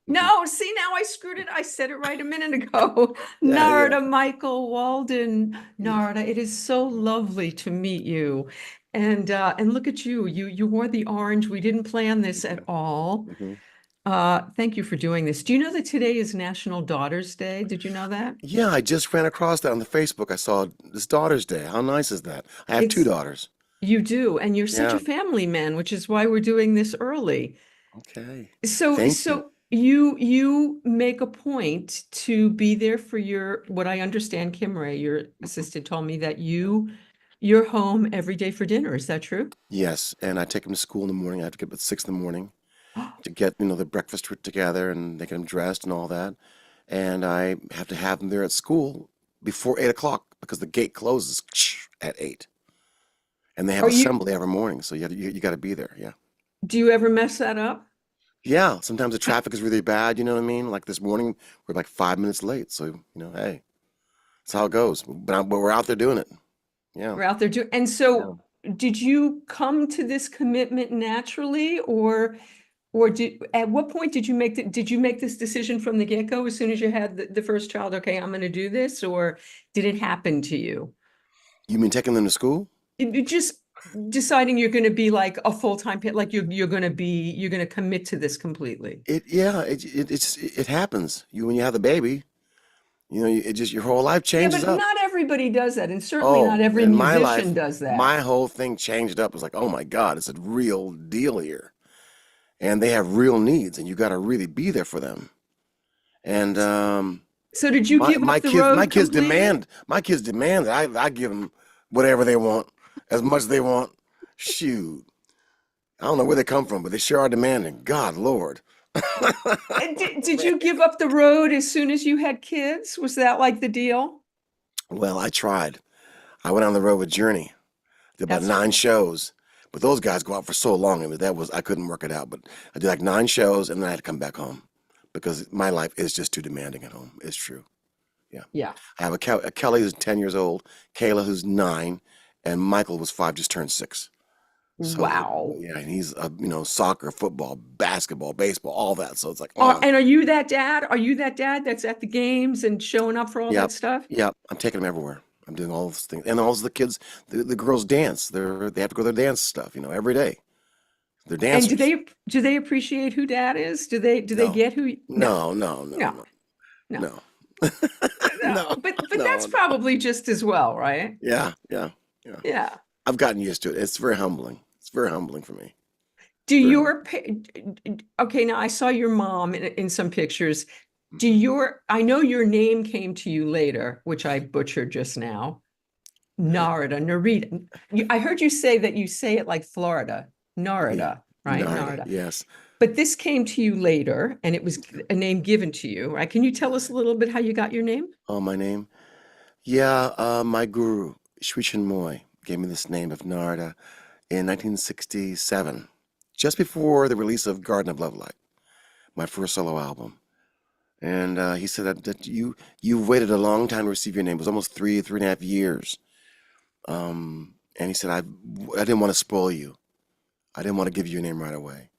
No, see, now I screwed it. I said it right a minute ago. Yeah, yeah, Narada Michael Walden. yeah. Narada, it is so lovely to meet you. And look at you. You wore the orange. We didn't plan this at all. Hmm. Thank you for doing this. Do you know that today is National Daughters Day? Did you know that? Yeah, I just ran across that on the Facebook. I saw this Daughter's Day. How nice is that? I have two It's daughters. You do, and you're such a Yeah. family man, which is why we're doing this early. Okay. So, Thank you. so you make a point to be there for your, what I understand, Kim Ray, your assistant told me that you're home every day for dinner. Is that true? Yes, and I take them to school in the morning. I have to get up at 6 in the morning to get, the breakfast together and they get them dressed and all that. And I have to have them there at school before 8 o'clock because the gate closes at 8. And they have Are you, assembly every morning, so you got to be there. Yeah. do you ever mess that up? Yeah, sometimes the traffic is really bad, you know what I mean? Like this morning, we're like 5 minutes late. So, hey, that's how it goes. But we're out there doing it. Yeah. We're out there doing, and Yeah. so did you come to this commitment naturally, or at what point did you make this decision from the get-go as soon as you had the first child? Okay, I'm going to do this, or did it happen to you? You mean taking them to school? You just deciding you're going to be like a full-time like you're going to commit to this completely. Yeah, it happens. When you have the baby, it just your whole life Yeah, changes but up. not everybody does that, and certainly not Oh, every in my musician life, does that. my whole thing changed up. It was like, oh my God, it's a real deal here. And they have real needs, and you got to really be there for them. And So did you my give my up the kids my road kids completely? demand my kids demand that I give them whatever they want, as much as they want. Shoot, I don't know where they come from, but they sure are demanding. God, Lord. And did you give up the road as soon as you had kids? Was that like the deal? Well, I tried. I went on the road with Journey, did about That's 9 shows, but those guys go out for so long. I couldn't work it out. But I did like 9 shows, and then I had to come back home because my life is just too demanding at home. It's true. Yeah. yeah. I have a Kelly who's 10 years old, Kayla who's 9, and Michael was 5, just turned 6. So Wow. yeah, and he's soccer, football, basketball, baseball, all that. So it's like, And are you that dad? Are you that dad that's at the games and showing up for all that yep, stuff? yep. I'm taking them everywhere. I'm doing all those things, and also the kids, the girls dance. They have to go to their dance stuff, every day. They're And dancers. do they appreciate who dad is? Do they No, get who? No, no, no, no, no, no, no, no, no. no, But that's no. probably just as well, right? Yeah, yeah, yeah. Yeah. I've gotten used to it. It's very humbling. It's very humbling for me. Do Very humbling. your okay, now I saw your mom in some pictures. I know your name came to you later, which I butchered just now. Narita. I heard you say that you say it like Florida. Yeah, Narada, right? Narada. Narada. Yes. But this came to you later, and it was a name given to you, right? Can you tell us a little bit how you got your name? Oh, my name. Yeah, my guru, Sri Chinmoy, gave me this name of Narada in 1967, just before the release of Garden of Lovelight, my first solo album. And he said that you waited a long time to receive your name. It was almost 3.5 years. And he said I didn't want to spoil you. I didn't want to give you your name right away.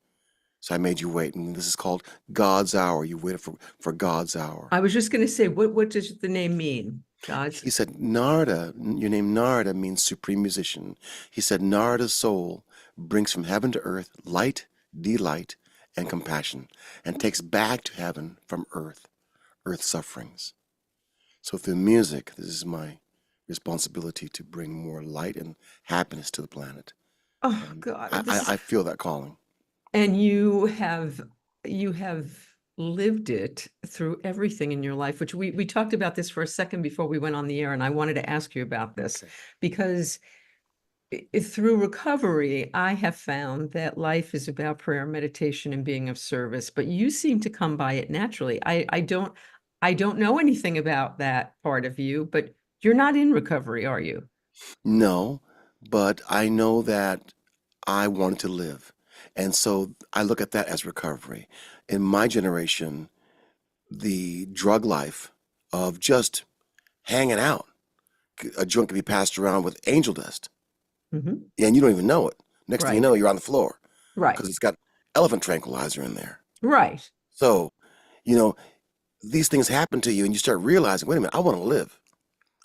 So I made you wait. And this is called God's Hour. You waited for God's Hour. I was just going to say, what does the name mean? God's. He said, Narada, your name Narada means supreme musician. He said, Narada's soul brings from heaven to earth light, delight, and compassion, and takes back to heaven from earth sufferings. So through music, this is my responsibility to bring more light and happiness to the planet. Oh And God, I feel that calling. and you have lived it through everything in your life, which we talked about this for a second before we went on the air, and I wanted to ask you about this Okay. because through recovery, I have found that life is about prayer, meditation, and being of service, but you seem to come by it naturally. I don't know anything about that part of you, but you're not in recovery, are you? No, but I know that I want to live. And so I look at that as recovery. In my generation, the drug life of just hanging out, a joint can be passed around with angel dust, Mhm. and you don't even know it. Next thing you Right, know, you're on the floor right, because it's got elephant tranquilizer in there. right. So You know, these things happen to you and you start realizing, wait a minute, I want to live.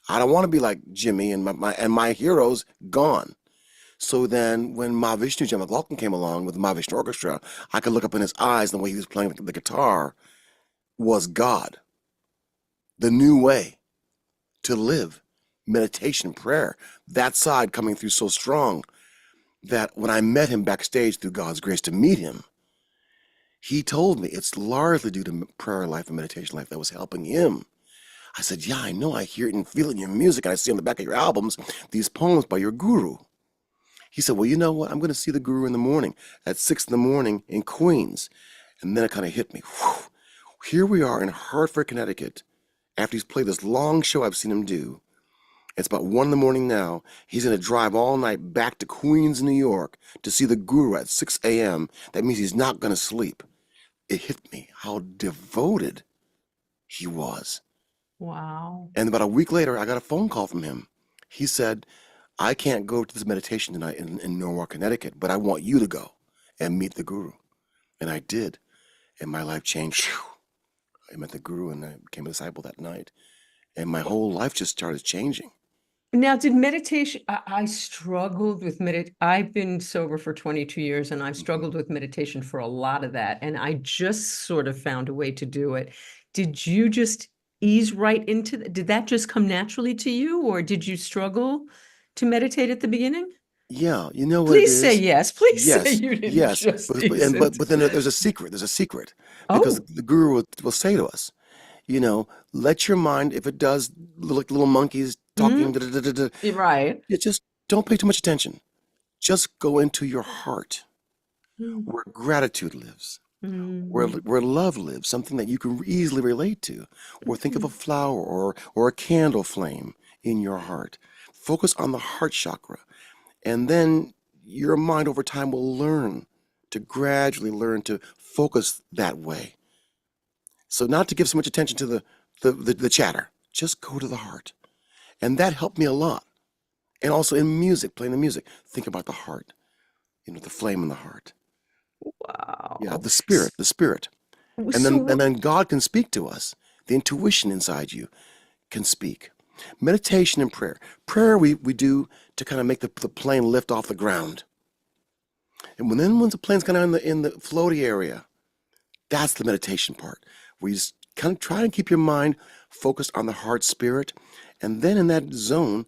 I don't want to be like Jimmy and my heroes gone. So then when Mahavishnu John McLaughlin came along with the Mahavishnu Orchestra, I could look up in his eyes and the way he was playing the guitar was God, the new way to live, meditation, prayer, that side coming through so strong that when I met him backstage through God's grace to meet him, he told me it's largely due to prayer life and meditation life that was helping him. I said, yeah, I know, I hear it and feel it in your music, and I see on the back of your albums these poems by your guru. He said, well, you know what? I'm going to see the guru in the morning at 6 in the morning in Queens. And then it kind of hit me. Whew. Here we are in Hartford, Connecticut, after he's played this long show I've seen him do. It's about 1 in the morning now. He's going to drive all night back to Queens, New York to see the guru at 6 a.m. That means he's not going to sleep. It hit me how devoted he was. Wow. And about a week later, I got a phone call from him. He said, I can't go to this meditation tonight in Norwalk, Connecticut, but I want you to go and meet the guru. And I did. And my life changed. I met the guru and I became a disciple that night. And my whole life just started changing. Now, did meditation, I struggled with I've been sober for 22 years and I've struggled with meditation for a lot of that. And I just sort of found a way to do it. Did you just ease right into did that just come naturally to you, or did you struggle to meditate at the beginning? Yeah, you know what it Please say is? yes. Please say Yes, you didn't yes. just But ease into then it. there's a secret. There's a secret because Oh, the guru will say to us, you know, let your mind, if it does look like little monkeys talking, mm, you're right. just don't pay too much attention. Just go into your heart Mm, where gratitude lives, mm, where love lives, something that you can easily relate to. Or think of a mm. flower or a candle flame in your heart. Focus on the heart chakra. And then your mind over time will learn to gradually learn to focus that way. So not to give so much attention to the chatter. Just go to the heart. And that helped me a lot. And also in music, playing the music, think about the heart, the flame in the heart. Yeah, Wow. the spirit, the spirit. And then So, God can speak to us. The intuition inside you can speak. Meditation and prayer. Prayer we do to kind of make the plane lift off the ground. And once the plane's kind of in the floaty area, that's the meditation part, where you just kind of try and keep your mind focused on the heart spirit. And then in that zone,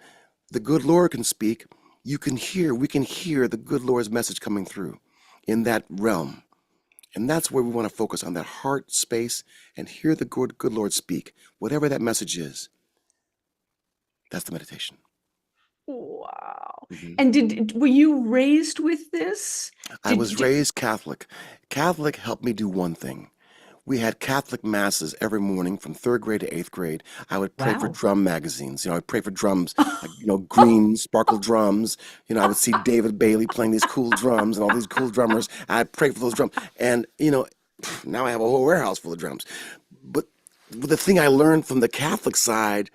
the good Lord can speak. We can hear the good Lord's message coming through in that realm. And that's where we want to focus on that heart space and hear the good Lord speak. Whatever that message is, that's the meditation. wow. Mhm. And were you raised with this? I was Did raised Catholic. Catholic helped me do one thing. We had Catholic masses every morning from third grade to eighth grade. I would pray for wow. drum magazines. I'd pray for drums, like, green sparkle drums. I would see David Bailey playing these cool drums and all these cool drummers. I'd pray for those drums. And, now I have a whole warehouse full of drums. But the thing I learned from the Catholic side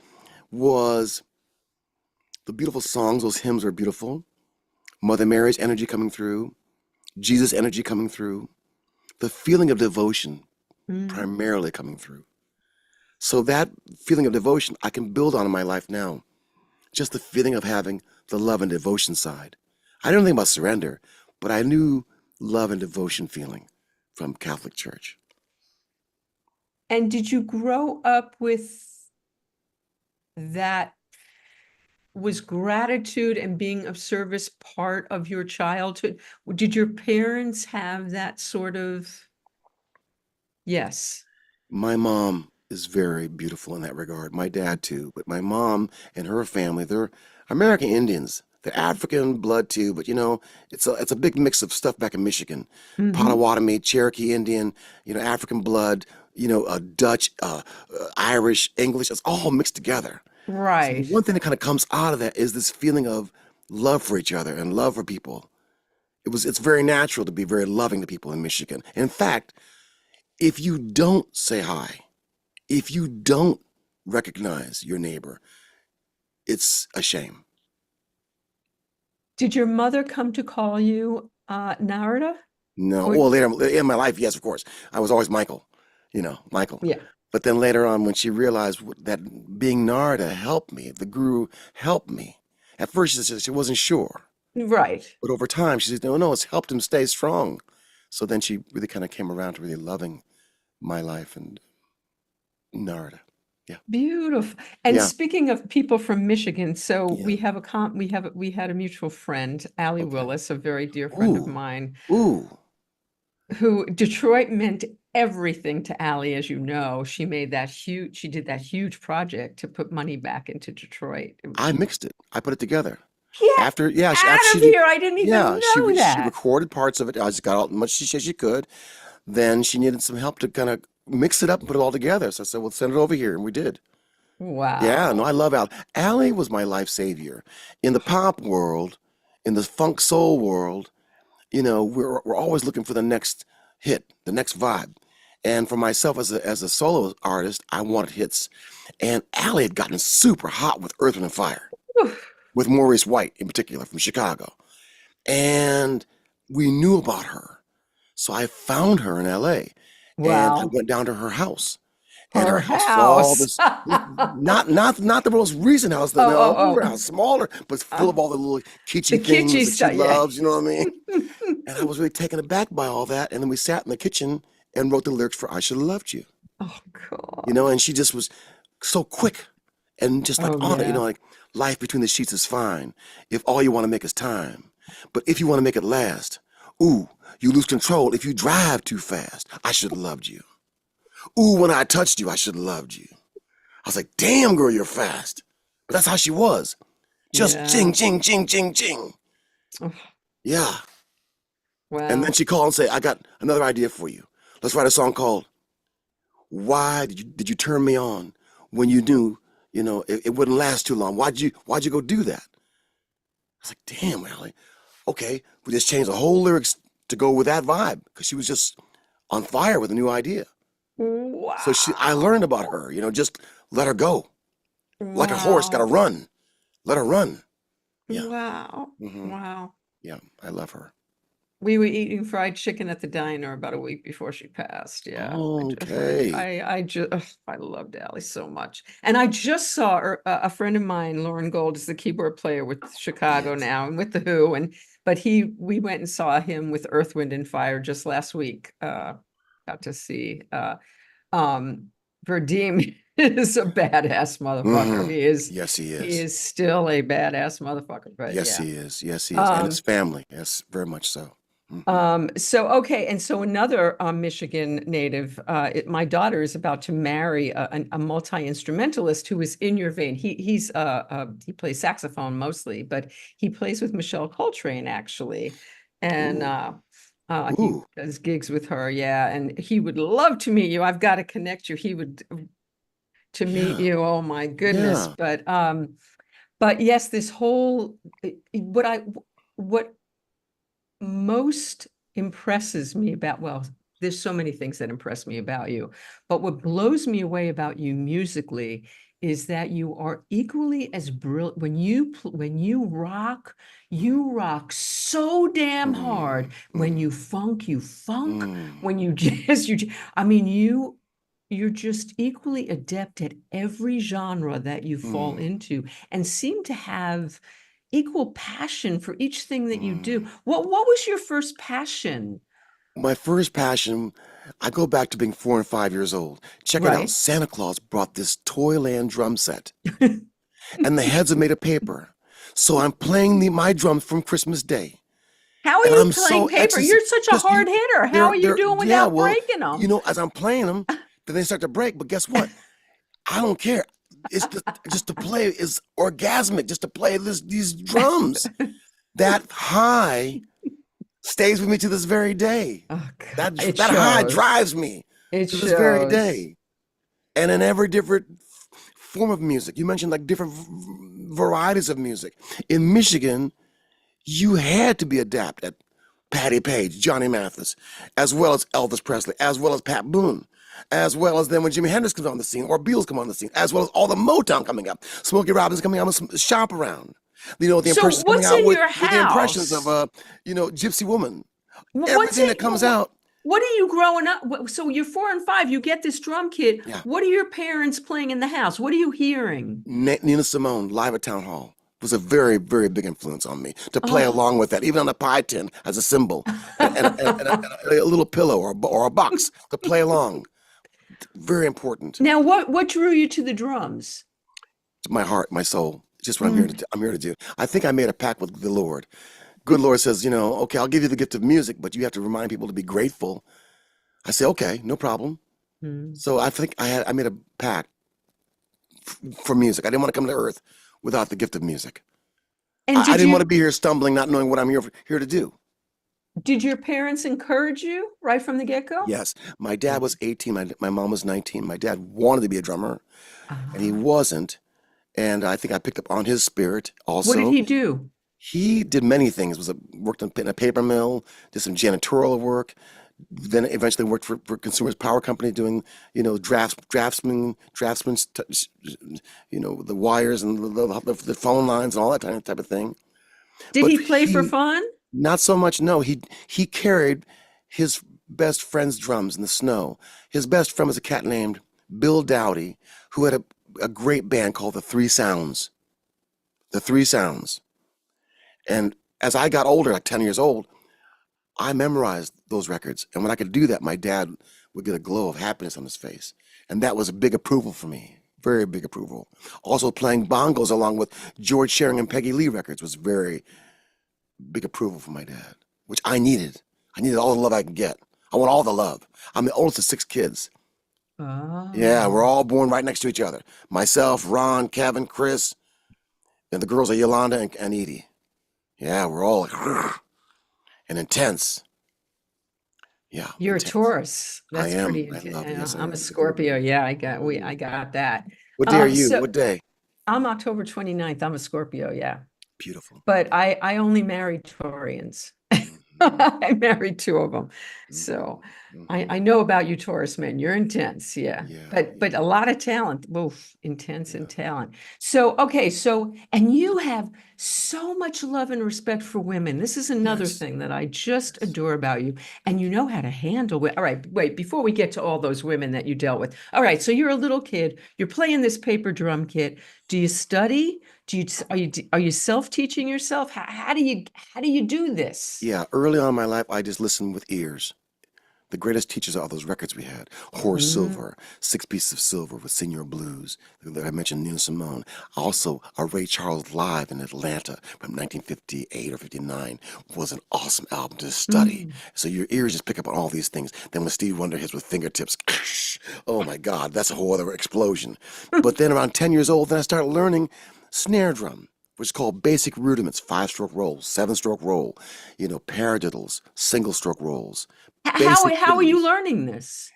was the beautiful songs. Those hymns are beautiful. Mother Mary's energy coming through, Jesus' energy coming through, the feeling of devotion Mm. primarily coming through. So that feeling of devotion I can build on in my life now. Just the feeling of having the love and devotion side. I didn't think about surrender, but I knew love and devotion feeling from Catholic Church. And did you grow up with that? Was gratitude and being of service part of your childhood? Did your parents have that sort of? Yes. My mom is very beautiful in that regard. My dad too, but my mom and her family, they're American Indians. They're African blood too, but it's a big mix of stuff back in Michigan. Mm-hmm. Potawatomi, Cherokee Indian, African blood, Dutch, Irish, English. It's all mixed together. So the Right. one thing that kind of comes out of that is this feeling of love for each other and love for people. It's very natural to be very loving to people in Michigan. In fact, if you don't say hi, if you don't recognize your neighbor, it's a shame. Did your mother come to call you Narada? No, Or well, later in my life, yes, of course. I was always Michael. Michael. Yeah. But then later on, when she realized that being Narada helped me, the guru helped me. At first, she said she wasn't sure. Right. But over time, she said, no, no, it's helped him stay strong. So then she really kind of came around to really loving my life and Narada. Yeah. Beautiful. And Yeah. speaking of people from Michigan, so Yeah. we had a mutual friend, Allee Okay. Willis, a very dear friend of Ooh. mine, Ooh. who Detroit meant everything to Allie, as you know. She did that huge project to put money back into Detroit. I mixed it. I put it together. Get After, yeah, after out she of did, here. I didn't even yeah, know she that. recorded parts of it. I just got as much as she could. Then she needed some help to kind of mix it up and put it all together. So I said, well, send it over here. And we did. Yeah, no, Wow. I love Allie. Allie was my life savior. In the pop world, in the funk soul world, we're always looking for the next hit, the next vibe. And for myself as a solo artist, I wanted hits. And Allie had gotten super hot with Earth, Wind and Fire, with Maurice White in particular from Chicago. And we knew about her. So I found her in LA and I Wow. went down to her house. And her Her house was all house. this, not the most recent house, the older Oh. house, smaller, but full Uh, of all the little the kitschy kitschy things that she stuff. Yeah. loves, you know what I mean? And I was really taken aback by all that. And then we sat in the kitchen and wrote the lyrics for I Should Have Loved You, Oh, God. and she just was so quick and just like Oh, on it, yeah. like life between the sheets is fine if all you want to make is time. But if you want to make it last, ooh, you lose control if you drive too fast. I should have loved you. Ooh, when I touched you, I should have loved you. I was like, damn, girl, you're fast. But that's how she was. Just Yeah. ching, ching, ching, ching, ching. Oh, Yeah. And then wow. she called and said, I got another idea for you. Let's write a song called Why Did You Turn Me On When You knew, it wouldn't last too long? Why'd you go do that? I was like, damn, Allie. Okay, we just changed the whole lyrics to go with that vibe because she was just on fire with a new idea. So I learned about Wow. her, just let her go. Like a horse, gotta Wow. run. Let her run. Yeah. Wow. hmm Wow. Yeah, I love her. We were eating fried chicken at the diner about a week before she passed. Yeah. Okay. I loved Allie so much. And I just saw her, a friend of mine, Lauren Gold, is the keyboard player with Chicago Yes. now and with The Who. But we went and saw him with Earth, Wind and Fire just last week. Got to see Verdim is a badass motherfucker. hmm Yes, he He is. is still a badass motherfucker, but Yes, yeah. he is. Yes, he is. And it's Um, family. Yes, very much so. hmm okay, and so another Michigan native, my daughter is about to marry a multi-instrumentalist who is in your vein. He plays saxophone mostly, but he plays with Michelle Coltrane actually, and Ooh. he Ooh. does gigs with her. Yeah, and he would love to meet you. I've got to connect you. He would to meet Yeah. you. Oh my goodness, Yeah. but yes, this whole what most impresses me about, well, there's so many things that impress me about you, but what blows me away about you musically is that you are equally as brilliant when you rock so damn hard. Mm, When mm, you funk, you funk. mm, When you jazz, I mean, you're just equally adept at every genre that you fall mm, into and seem to have equal passion for each thing that you do. mm. What was your first passion? My first passion, I go back to being 4 and 5 years old. Check it out. Right. Santa Claus brought this Toyland drum set, and the heads are made of paper. So I'm playing my drums from Christmas Day, How are and you I'm playing so paper? ecstasy You're such a because hard hitter. How are you doing yeah. without Well, breaking them? as I'm playing them, then they start to break. But guess what? I don't care. It's just to play is orgasmic. Just to play these drums, that high stays with me to this very day. Oh, God, That it that high shows. drives me It to this very shows. day. And in every different form of music, you mentioned like different varieties of music. In Michigan, you had to be adept at Patti Page, Johnny Mathis, as well as Elvis Presley, as well as Pat Boone, as well as then when Jimi Hendrix comes on the scene or Beatles come on the scene, as well as all the Motown coming up, Smokey Robinson coming out with Shop Around. The So impressions coming what's out in with your the impressions of house? Gypsy Woman. What's Everything in that comes out What are you growing up? So you're 4 and 5, you get this drum kit. Yeah. What are your parents playing in the house? What are you hearing? Nina Simone, live at Town Hall, was a very, very big influence on me to play Oh. along with that, even on a pie tin as a symbol, and a little pillow or a box to play along. Very important. Now, what drew you to the drums? My heart, my soul. It's just what I'm here to Mm. do. I'm here to do. I think I made a pact with the Lord. Good Lord says, okay, I'll give you the gift of music, but you have to remind people to be grateful. I say, okay, no problem. Mm. So I think I made a pact for music. I didn't want to come to earth without the gift of music. And I didn't want to be here stumbling, not knowing what I'm here to do. did your parents encourage you right from the get-go? Yes, my dad was 18. My mom was 19. My dad wanted to be a drummer, and he Ah. wasn't. And I think I picked up on his spirit What did also. he do? He did many things. Worked in a paper mill, did some janitorial work, then eventually worked for Consumers Power Company doing, draftsman, the wires and the phone lines and all that type of thing. Did But he play for he, fun? not so much, no. He carried his best friend's drums in the snow. His best friend was a cat named Bill Dowdy, who had a great band called the Three Sounds. The Three Sounds. And as I got older, like 10 years old, I memorized those records. And when I could do that, my dad would get a glow of happiness on his face. And that was a big approval for me. Very big approval. Also playing bongos along with George Shearing and Peggy Lee records was very big approval for my dad, which I needed. I needed all the love I could get. I want all the love. I'm the oldest of 6 kids. Yeah, we're Oh. all born right next to each other. Myself, Ron, Kevin, Chris, and the girls are Yolanda and Edie. Yeah, we're all like, and intense. Yeah, You're a intense. Taurus. I That's am. pretty I intense. love it. Yes, I I'm a am. Scorpio. Yeah, I Mhm. got that. What day are you? So What day? I'm October 29th. I'm a Scorpio, yeah. Beautiful. But I only marry Taurians. Mhm, I married two of them. mhm, So I mhm. know about you, Taurus men. You're intense, yeah. Yeah, But yeah, a lot of talent. Oof, intense and yeah. talent. So okay, so and you have so much love and respect for women. This is another Yes, thing that I just yes. adore about you. And Thank you you. know how to handle it. All right, wait, before we get to all those women that you dealt with. All right, so you're a little kid, you're playing this paper drum kit. Do you study? Are you self-teaching yourself? How do you do this? Yeah, early on in my life, I just listened with ears. The greatest teachers are those records we had. Horace Mm. Silver, Six Pieces of Silver with Senior Blues, that I mentioned Nina Simone. Also, a Ray Charles Live in Atlanta from 1958 or 59 was an awesome album to study. Mm. So your ears just pick up on all these things. Then when Stevie Wonder hits with fingertips, oh my God, that's a whole other explosion. But then around 10 years old, then I started learning snare drum, which is called basic rudiments, 5-stroke roll, 7-stroke roll, paradiddles, single stroke rolls, basic How are you blues. learning this?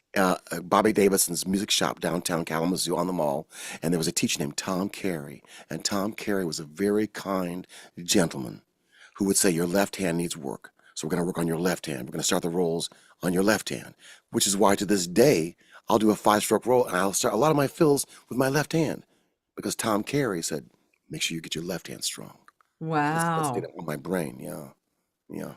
Bobby Davidson's music shop downtown Kalamazoo on the mall, and there was a teacher named Tom Carey, and Tom Carey was a very kind gentleman who would say your left hand needs work, so we're going to work on your left hand. We're going to start the rolls on your left hand, which is why to this day I'll do a 5-stroke roll and I'll start a lot of my fills with my left hand because Tom Carey said, make sure you get your left hand strong. That's stayed Wow. up on my brain. Yeah, yeah.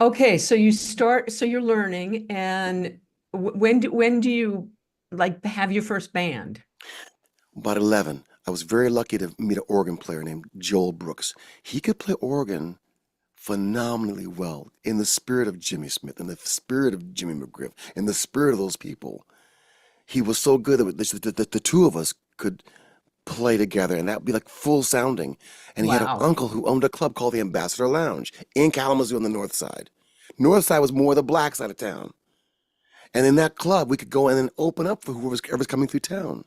Okay, so you're learning, and when do you like have your first band? About 11, I was very lucky to meet an organ player named Joel Brooks. He could play organ phenomenally well in the spirit of Jimmy Smith, in the spirit of Jimmy McGriff, in the spirit of those people. He was so good that the two of us could play together and that would be like full sounding. And he had an Wow. uncle who owned a club called the Ambassador Lounge in Kalamazoo on the north side. North side was more the black side of town. And in that club, we could go in and open up for whoever's coming through town.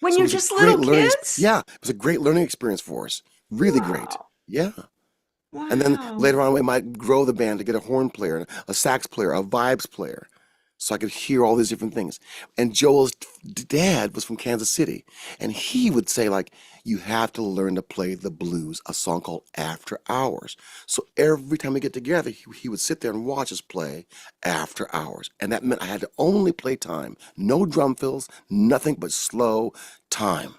When So it you're was a just great little learning. kids? Yeah, it was a great learning experience for us. Really great. Wow. Yeah. And then Wow. later on, we might grow the band to get a horn player, a sax player, a vibes player, so I could hear all these different things. And Joel's dad was from Kansas City, and he would say, like, you have to learn to play the blues, a song called After Hours. So every time we get together, he would sit there and watch us play After Hours. And that meant I had to only play time, no drum fills, nothing but slow time,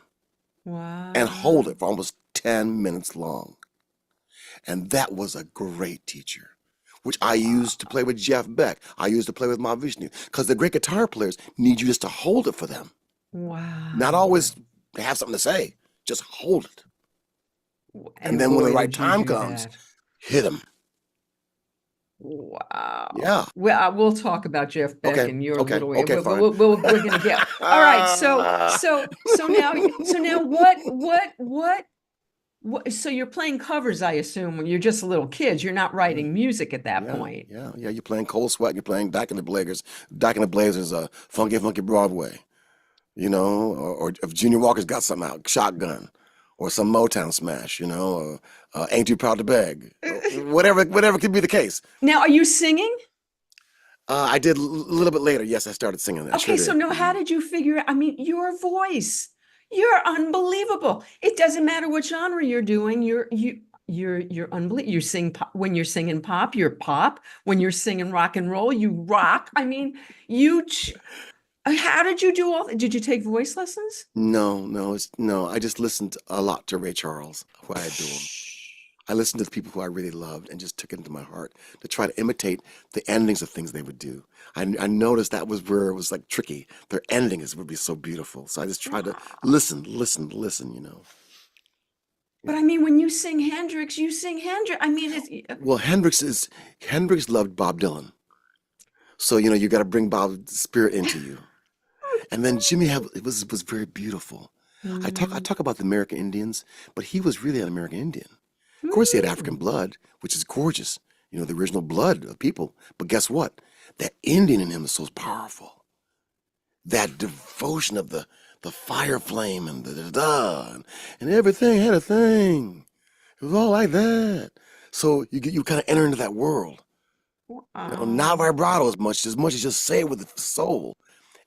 and hold Wow. it for almost 10 minutes long. And that was a great teacher. which I used to play with Jeff Beck. I used to play with Mahavishnu, because the great guitar players need you just to hold it for them. Not Wow. always have something to say, just hold it. And then when the boy, right did you time do comes, that. hit them. Wow. Yeah. Well, we'll talk about Jeff Beck Okay. and your Okay. little way. Okay. Fine. We're gonna get all right. So now what? So you're playing covers, I assume, when you're just little kids. You're not writing music at that point. Yeah. You're playing Cold Sweat. You're playing Back in the Blazers, Funky Broadway. Or if Junior Walker's got something out, Shotgun, or some Motown smash, or Ain't Too Proud to Beg, whatever could be the case. Now, are you singing? I did a little bit later. Yes, I started singing that. Okay, Sure so did. now how did you figure out? I mean, your voice, you're unbelievable. It doesn't matter what genre you're doing. You're unbelievable. You sing pop, when you're singing pop, you're pop. When you're singing rock and roll, you rock. I mean, how did you do all that? Did you take voice lessons? No. I just listened a lot to Ray Charles, who I adore. I listened to the people who I really loved and just took it into my heart to try to imitate the endings of things they would do. I noticed that was where it was like tricky. Their endings would be so beautiful. So I just tried to listen. But I mean, when you sing Hendrix, you sing Hendrix. I mean, it's Well, Hendrix loved Bob Dylan. So, you got to bring Bob's spirit into you. And then Jimmy was very beautiful. I talk about the American Indians, but he was really an American Indian. Of course, he had African blood, which is gorgeous, the original blood of people. But guess what? That Indian in him is so powerful. That devotion of the fire flame and and everything had a thing. It was all like that. So you kind of enter into that world. Not vibrato as much as just say it with the soul.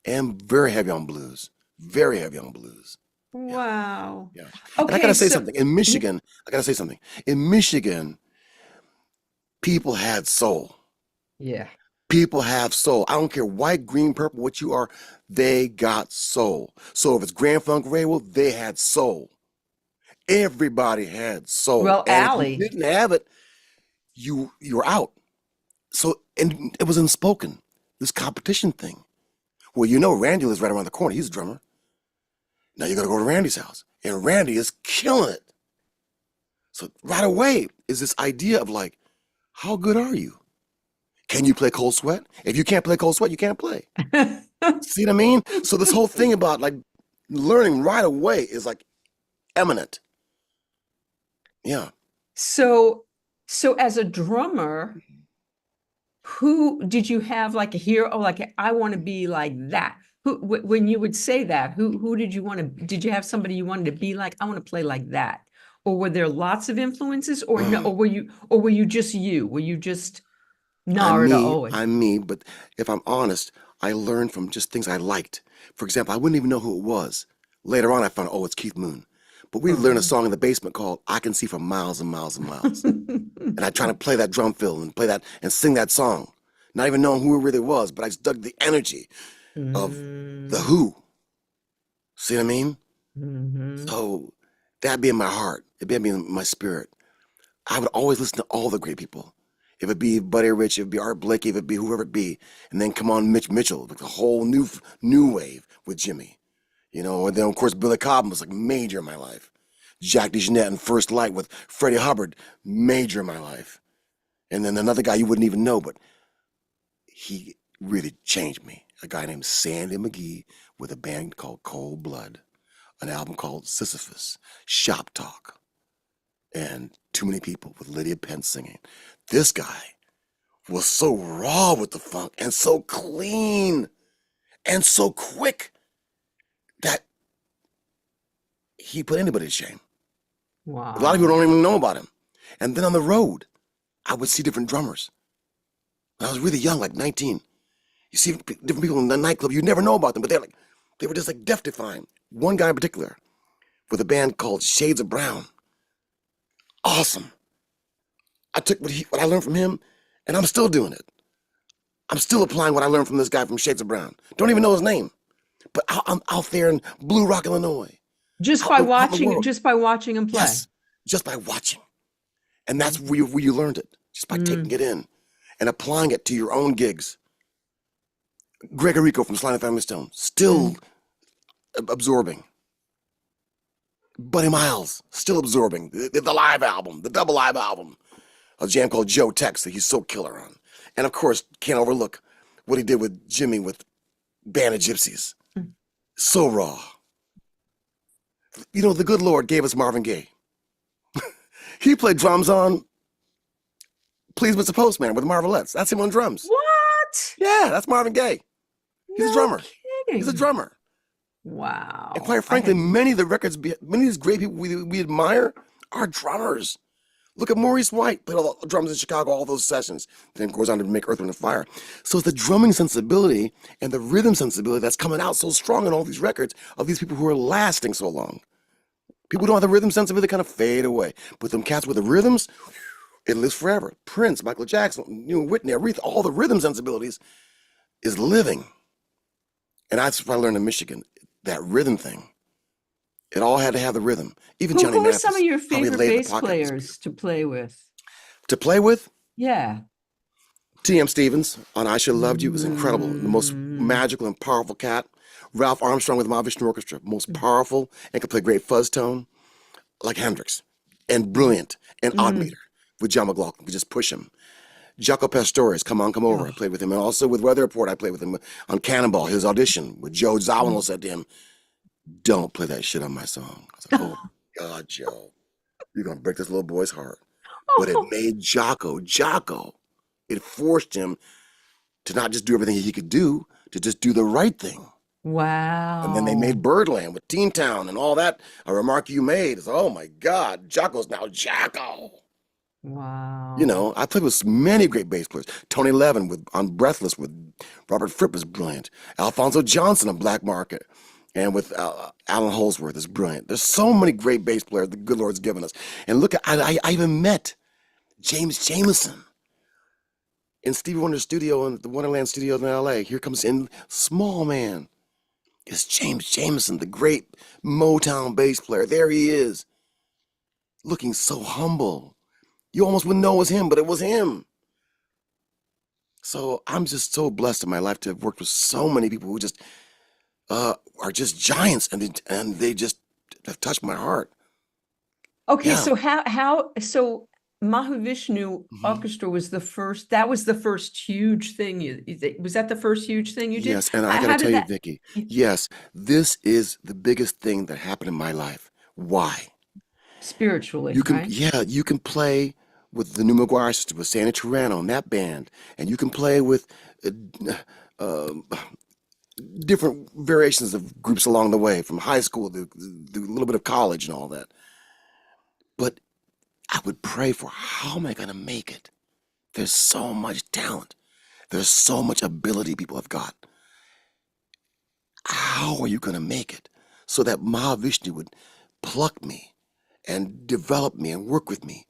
And very heavy on blues. Very heavy on blues. Wow. Yeah. Okay, And I gotta say something. In Michigan, people had soul. Yeah. People have soul. I don't care white, green, purple, what you are, they got soul. So if it's Grand Funk Railroad, they had soul. Everybody had soul. Well, And if Allee. you didn't have it, you were out. So, and it was unspoken, this competition thing. Well, Randy lives right around the corner. He's a drummer. Now you got to go to Randy's house. And Randy is killing it. So right away is this idea of like, how good are you? Can you play Cold Sweat? If you can't play Cold Sweat, you can't play. See what I mean? So this whole thing about like learning right away is like eminent. Yeah. So as a drummer, who did you have like a hero? Like, I want to be like that. When you would say that, who did you want to? Did you have somebody you wanted to be like? I want to play like that, or were there lots of influences, or no? Or were you just you? Were you just Narada always? I'm me, but if I'm honest, I learned from just things I liked. For example, I wouldn't even know who it was. Later on, I found, it's Keith Moon. But we learned a song in the basement called I Can See for Miles and Miles and Miles. And I tried to play that drum fill and play that and sing that song. Not even knowing who it really was, but I just dug the energy of the Who. See what I mean? So that'd be in my heart. It'd be in my spirit. I would always listen to all the great people. If it be Buddy Rich, if it be Art Blakey, if it be whoever it be. And then come on Mitch Mitchell, like the whole new wave with Jimmy. And then of course Billy Cobham was like major in my life. Jack DeJohnette and First Light with Freddie Hubbard, major in my life. And then another guy you wouldn't even know, but he really changed me. A guy named Sandy McGee with a band called Cold Blood, an album called Sisyphus, Shop Talk, and Too Many People with Lydia Penn singing. This guy was so raw with the funk and so clean and so quick that he put anybody to shame. Wow. A lot of people don't even know about him. And then on the road, I would see different drummers. When I was really young, like 19. You see different people in the nightclub, you never know about them, but they were just like death-defying. One guy in particular with a band called Shades of Brown. Awesome. I took what I learned from him, and I'm still doing it. I'm still applying what I learned from this guy from Shades of Brown. Don't even know his name. But I'm out there in Blue Rock, Illinois. Just by watching him play. Yes, just by watching. And that's where you learned it, just by taking it in. and applying it to your own gigs. Gregorico from Sly and the Family Stone, still absorbing. Buddy Miles, still absorbing. The live album, the double live album. A jam called Joe Tex that he's so killer on. And of course, can't overlook what he did with Jimmy with Band of Gypsies. So raw. You know, the good Lord gave us Marvin Gaye. He played drums on Please Mr. Postman with the Marvelettes. That's him on drums. What? Yeah, that's Marvin Gaye. He's a drummer. Kidding. He's a drummer. Wow. And quite frankly, many of these great people we admire are drummers. Look at Maurice White, played all the drums in Chicago, all those sessions, then goes on to make Earth, Wind and Fire. So it's the drumming sensibility and the rhythm sensibility that's coming out so strong in all these records of these people who are lasting so long. People who don't have the rhythm sensibility kind of fade away. But them cats with the rhythms, it lives forever. Prince, Michael Jackson, Whitney, Aretha, all the rhythm sensibilities is living. And that's what I learned in Michigan, that rhythm thing. It all had to have the rhythm. Even Johnny Who are Mathis, some of your how he favorite laid the bass pocket. players to play with? To play with, Yeah. T.M. Stevens on I Should Have Loved You was incredible. The most magical and powerful cat. Ralph Armstrong with Mahavishnu Orchestra, most powerful and could play great fuzz tone, like Hendrix, and brilliant and odd meter with John McLaughlin. Could just push him. Jaco Pastores, Come On, Come Over. I played with him. And also with Weather Report, I played with him on Cannonball, his audition, where Joe Zawinul said to him, "Don't play that shit on my song." I was like, oh, God, Joe, you're going to break this little boy's heart. But it made Jaco. It forced him to not just do everything he could do, to just do the right thing. Wow. And then they made Birdland with Teen Town and all that. A remark you made is, oh my God, Jaco's now Jaco. Wow. You know, I played with many great bass players. Tony Levin on Breathless with Robert Fripp is brilliant. Alfonso Johnson on Black Market and with Alan Holsworth is brilliant. There's so many great bass players the good Lord's given us. And look, I even met James Jamerson in Stevie Wonder's studio in the Wonderland studio in LA. Here comes in Small Man. It's James Jamerson, the great Motown bass player. There he is, looking so humble. You almost wouldn't know it was him, but it was him. So I'm just so blessed in my life to have worked with so many people who just are just giants, and they just have touched my heart. Okay, Yeah. so Mahavishnu Orchestra was the first. That was the first huge thing. Was that the first huge thing you did? Yes, and I How got to did tell you, that- Vicki, yes, this is the biggest thing that happened in my life. Why? Spiritually, You can, right? yeah, you can play with the New McGuire Sisters, with Sandy Turano and that band, and you can play with uh, different variations of groups along the way, from high school to a little bit of college and all that. But I would pray for, how am I going to make it? There's so much talent. There's so much ability people have got. How are you going to make it? So that Mahavishnu would pluck me and develop me and work with me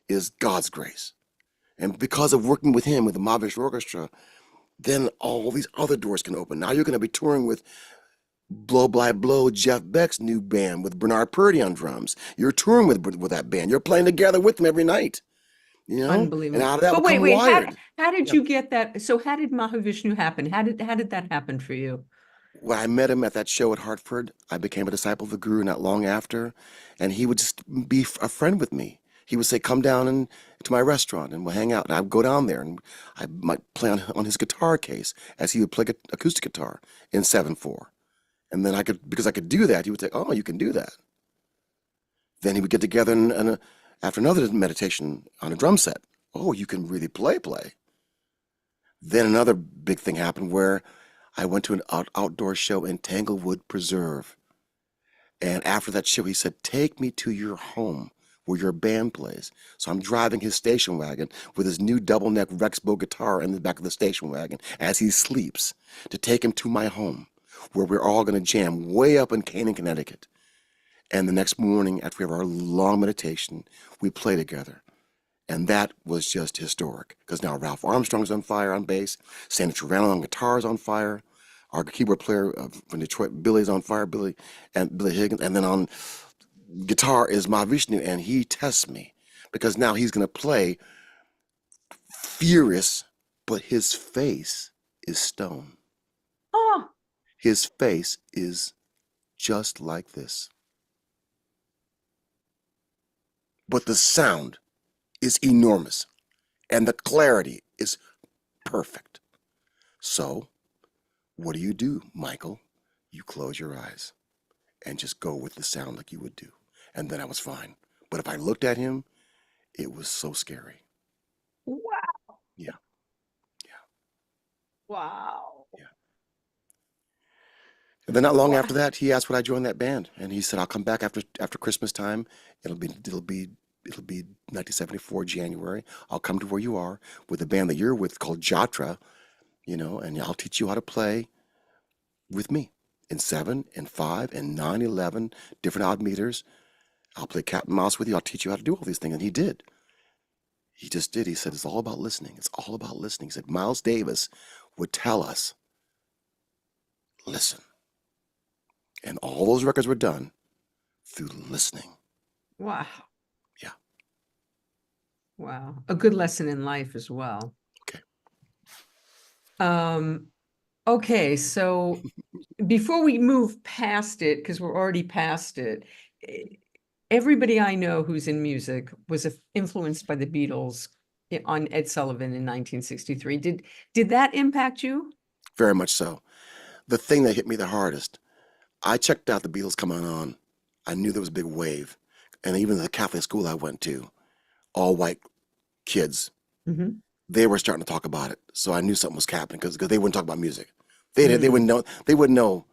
is God's grace. And because of working with him, with the Mahavishnu Orchestra, then all these other doors can open. Now you're going to be touring with Blow by Blow, Jeff Beck's new band with Bernard Purdy on drums. You're touring with that band. You're playing together with them every night. You know? Unbelievable. And out of that But will come wait, Wired. how did Yeah. you get that? So how did Mahavishnu happen? How did that happen for you? When I met him at that show at Hartford, I became a disciple of the Guru not long after, and he would just be a friend with me. He would say, "Come down to my restaurant and we'll hang out." And I would go down there and I might play on his guitar case as he would play acoustic guitar in 7/4. And then because I could do that, he would say, "Oh, you can do that." Then he would get together and after another meditation on a drum set. "Oh, you can really play. Then another big thing happened where I went to an outdoor show in Tanglewood Preserve. And after that show, he said, "Take me to your home where your band plays." So I'm driving his station wagon with his new double neck Rexbo guitar in the back of the station wagon as he sleeps, to take him to my home where we're all going to jam way up in Canaan, Connecticut. And the next morning, after we have our long meditation, we play together. And that was just historic, because now Ralph Armstrong's on fire on bass, Sandy Turano on guitar is on fire, our keyboard player from Detroit, Billy's on fire, Billy Higgins, and then on guitar is Mahavishnu, and he tests me, because now he's going to play furious but his face is stone. Oh, His face is just like this. But the sound is enormous and the clarity is perfect. So, what do, Michael? You close your eyes and just go with the sound like you would do. And then I was fine. But if I looked at him, it was so scary. wow. Yeah, Wow. yeah. And then not long Wow. after that, he asked would I join that band, and he said I'll come back after Christmas time. It'll be 1974 January. I'll come to where you are with the band that you're with called Jatra, and I'll teach you how to play with me in 7 and 5 and 9, 11 different odd meters. I'll play cat and mouse with you. I'll teach you how to do all these things, and he did. He just did. He said it's all about listening. It's all about listening. He said Miles Davis would tell us, listen. And all those records were done through listening. Wow. Yeah. Wow. A good lesson in life as well. Okay. Okay, so before we move past it, because we're already past it, everybody I know who's in music was influenced by the Beatles on Ed Sullivan in 1963. Did that impact you? Very much so. The thing that hit me the hardest, I checked out the Beatles coming on. I knew there was a big wave. And even the Catholic school I went to, all white kids, they were starting to talk about it. So I knew something was happening because they wouldn't talk about music. They wouldn't know,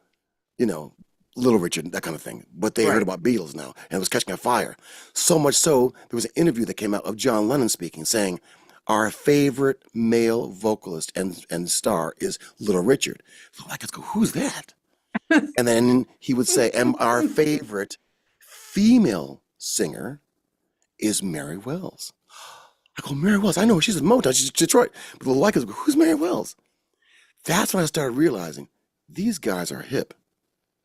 Little Richard, that kind of thing. But they heard about Beatles now, and it was catching a fire. So much so, there was an interview that came out of John Lennon speaking, saying, our favorite male vocalist and star is Little Richard. So I could go, who's that? And then he would say, and our favorite female singer is Mary Wells. I go, Mary Wells, I know she's in Motown, she's Detroit. But the like is, who's Mary Wells? That's when I started realizing these guys are hip.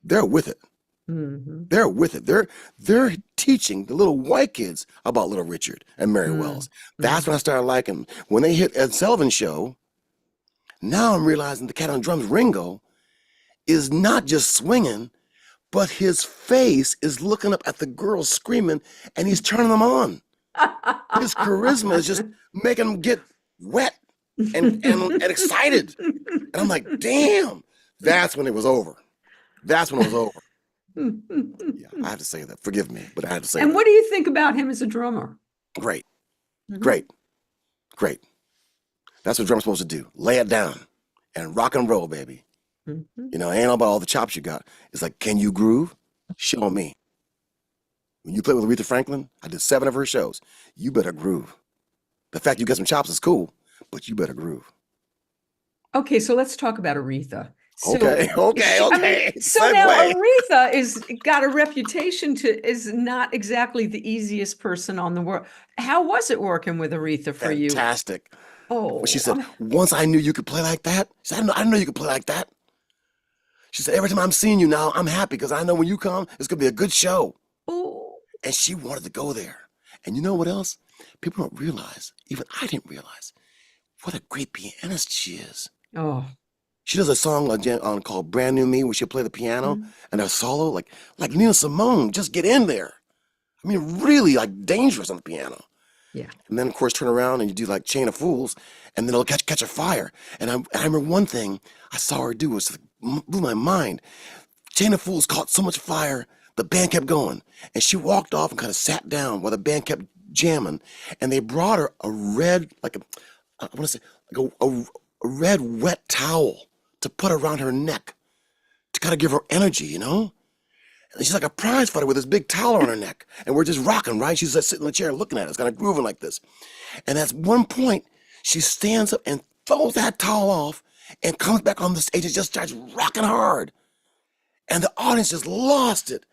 They're with it. They're with it. They're teaching the little white kids about Little Richard and Mary Wells. That's when I started liking them. When they hit Ed Sullivan's show, now I'm realizing the cat on drums, Ringo, is not just swinging, but his face is looking up at the girls screaming and he's turning them on. His charisma is just making them get wet and excited. And I'm like, damn, that's when it was over. That's when it was over. Yeah, I have to say that. Forgive me, but I have to say that. And what do you think about him as a drummer? Great. Great. That's what drum's supposed to do. Lay it down and rock and roll, baby. Ain't all about all the chops you got. It's like, can you groove? Show me. When you play with Aretha Franklin, I did 7 of her shows. You better groove. The fact you got some chops is cool, but you better groove. Okay, so let's talk about Aretha. Okay. So now Aretha is got a reputation is not exactly the easiest person on the world. How was it working with Aretha for you? Fantastic. Oh, She said, once I knew you could play like that. She said, I didn't know you could play like that. She said, every time I'm seeing you now, I'm happy because I know when you come, it's going to be a good show. Oh. And she wanted to go there. And you know what else? People don't realize, even I didn't realize, what a great pianist she is. Oh. She does a song called Brand New Me where she'll play the piano and a solo like Nina Simone, just get in there. I mean, really like dangerous on the piano. Yeah. And then, of course, turn around and you do like Chain of Fools and then it'll catch a fire. And I remember one thing I saw her do was blew my mind. Chain of Fools caught so much fire, the band kept going. And she walked off and kind of sat down while the band kept jamming. And they brought her a red, a red wet towel to put around her neck to kind of give her energy, And she's like a prize fighter with this big towel on her neck. And we're just rocking, right? She's just sitting in the chair looking at us, kind of grooving like this. And at one point, she stands up and throws that towel off and comes back on the stage and just starts rocking hard. And the audience just lost it.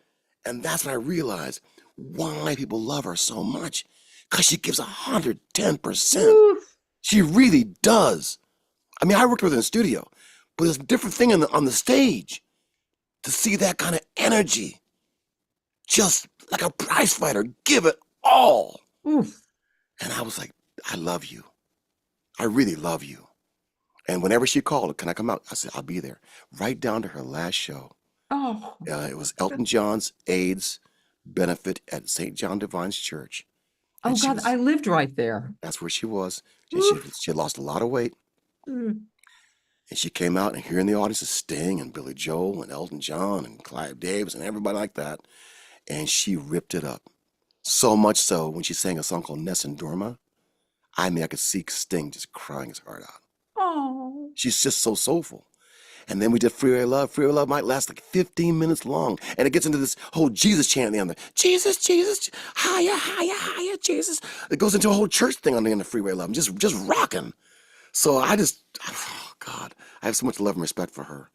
And that's when I realized why people love her so much. Because she gives 110%. Oof. She really does. I mean, I worked with her in the studio, but it's a different thing on the stage to see that kind of energy. Just like a prize fighter, give it all. Oof. And I was like, I love you. I really love you. And whenever she called, can I come out? I said, I'll be there. Right down to her last show. Oh, It was Elton John's AIDS benefit at St. John Divine's Church. oh And God, I lived right there. that's where she was. And Oof. she had lost a lot of weight. Mm. And she came out, and here in the audience is Sting and Billy Joel and Elton John and Clive Davis and everybody like that. And she ripped it up. So much so, when she sang a song called Nessun Dorma, I mean, I could see Sting just crying his heart out. Oh. She's just so soulful. And then we did Freeway of Love. Freeway of Love might last like 15 minutes long. And it gets into this whole Jesus chant at the end. Jesus, Jesus, higher, higher, higher, Jesus. It goes into a whole church thing on the end of Freeway of Love. Just rocking. So oh God, I have so much love and respect for her.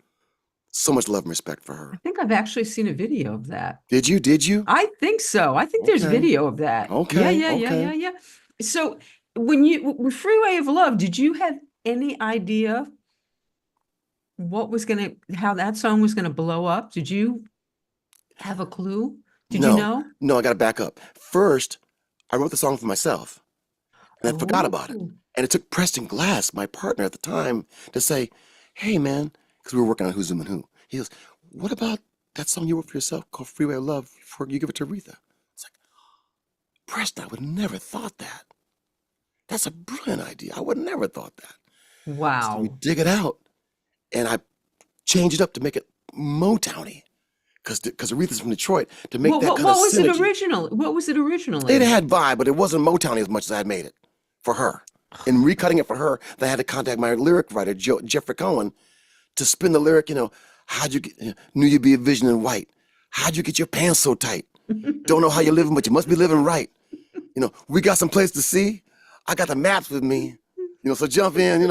So much love and respect for her. I think I've actually seen a video of that. Did you? Did you? I think so. I think there's Okay. video of that. Okay, Yeah. So with Freeway of Love, did you have any idea how that song was gonna blow up? Did you have a clue? Did you know? No, I got to back up. First, I wrote the song for myself, and I forgot about it. Oh. And it took Preston Glass, my partner at the time, to say, hey, man, because we were working on Who's Zooming Who. He goes, what about that song you wrote for yourself called Freeway of Love before you give it to Aretha? It's like, Preston, I would never thought that. That's a brilliant idea. I would never thought that. So we Wow. dig it out, and I changed it up to make it Motowny, because Aretha's from Detroit, to make that kind of What was it synergy. original? What was it originally? It had vibe, but it wasn't Motowny as much as I had made it for her. In recutting it for her, I had to contact my lyric writer, Jeffrey Cohen, to spin the lyric, how'd you get, knew you'd be a vision in white. How'd you get your pants so tight? Don't know how you're living, but you must be living right. We got some place to see. I got the maps with me. So jump in,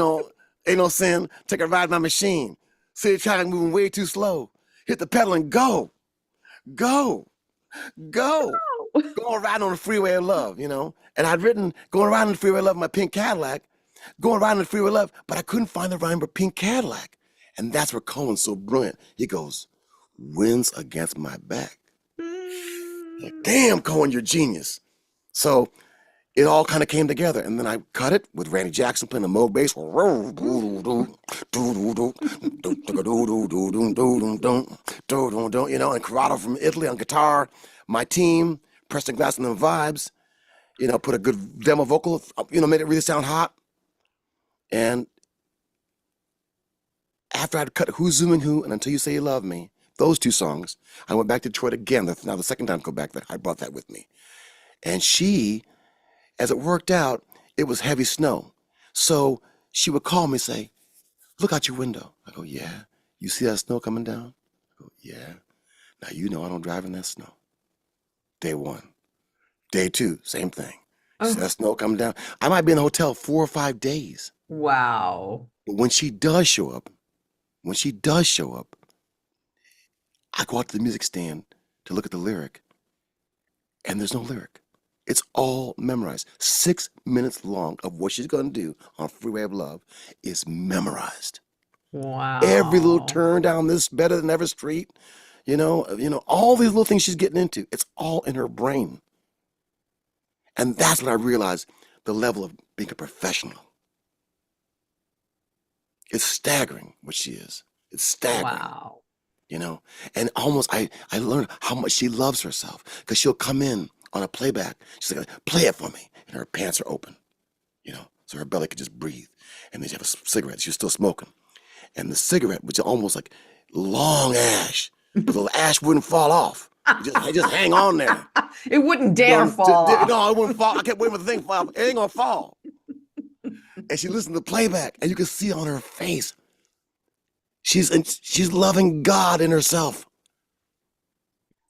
ain't no sin. Take a ride in my machine. See the traffic moving way too slow. Hit the pedal and go. Go. Go. Going riding on the Freeway of Love, And I'd written going riding on the Freeway of Love in my pink Cadillac, going riding on the Freeway of Love, but I couldn't find the rhyme for pink Cadillac. And that's where Cohen's so brilliant. He goes, winds against my back. Like, damn, Cohen, you're genius. So it all kind of came together. And then I cut it with Randy Jackson playing the Moog bass. And Corrado from Italy on guitar. My team, Preston Glass and the vibes, put a good demo vocal, made it really sound hot. And after I'd cut Who's Zooming Who and Until You Say You Love Me, those two songs, I went back to Detroit again. Now the second time I go back there, I brought that with me. And she, as it worked out, it was heavy snow. So she would call me and say, look out your window. I go, yeah. You see that snow coming down? I go, yeah. Now I don't drive in that snow. Day one. Day two, same thing. Oh. See that snow coming down? I might be in the hotel 4 or 5 days. Wow. But when she does show up, I go out to the music stand to look at the lyric, and there's no lyric. It's all memorized. 6 minutes long of what she's going to do on Freeway of Love is memorized. Wow. Every little turn down this better than ever street, all these little things she's getting into, it's all in her brain. And that's when I realized the level of being a professional. It's staggering what she is. It's staggering. Wow. And almost I learned how much she loves herself, because she'll come in on a playback. She's like, play it for me. And her pants are open, so her belly could just breathe. And then she have a cigarette. She was still smoking. And the cigarette was almost like long ash, but the ash wouldn't fall off. It just hang on there. It wouldn't dare fall off. No, it wouldn't fall. I kept waiting for the thing to fall off. It ain't gonna fall. And she listened to the playback, and you can see on her face, she's loving God in herself.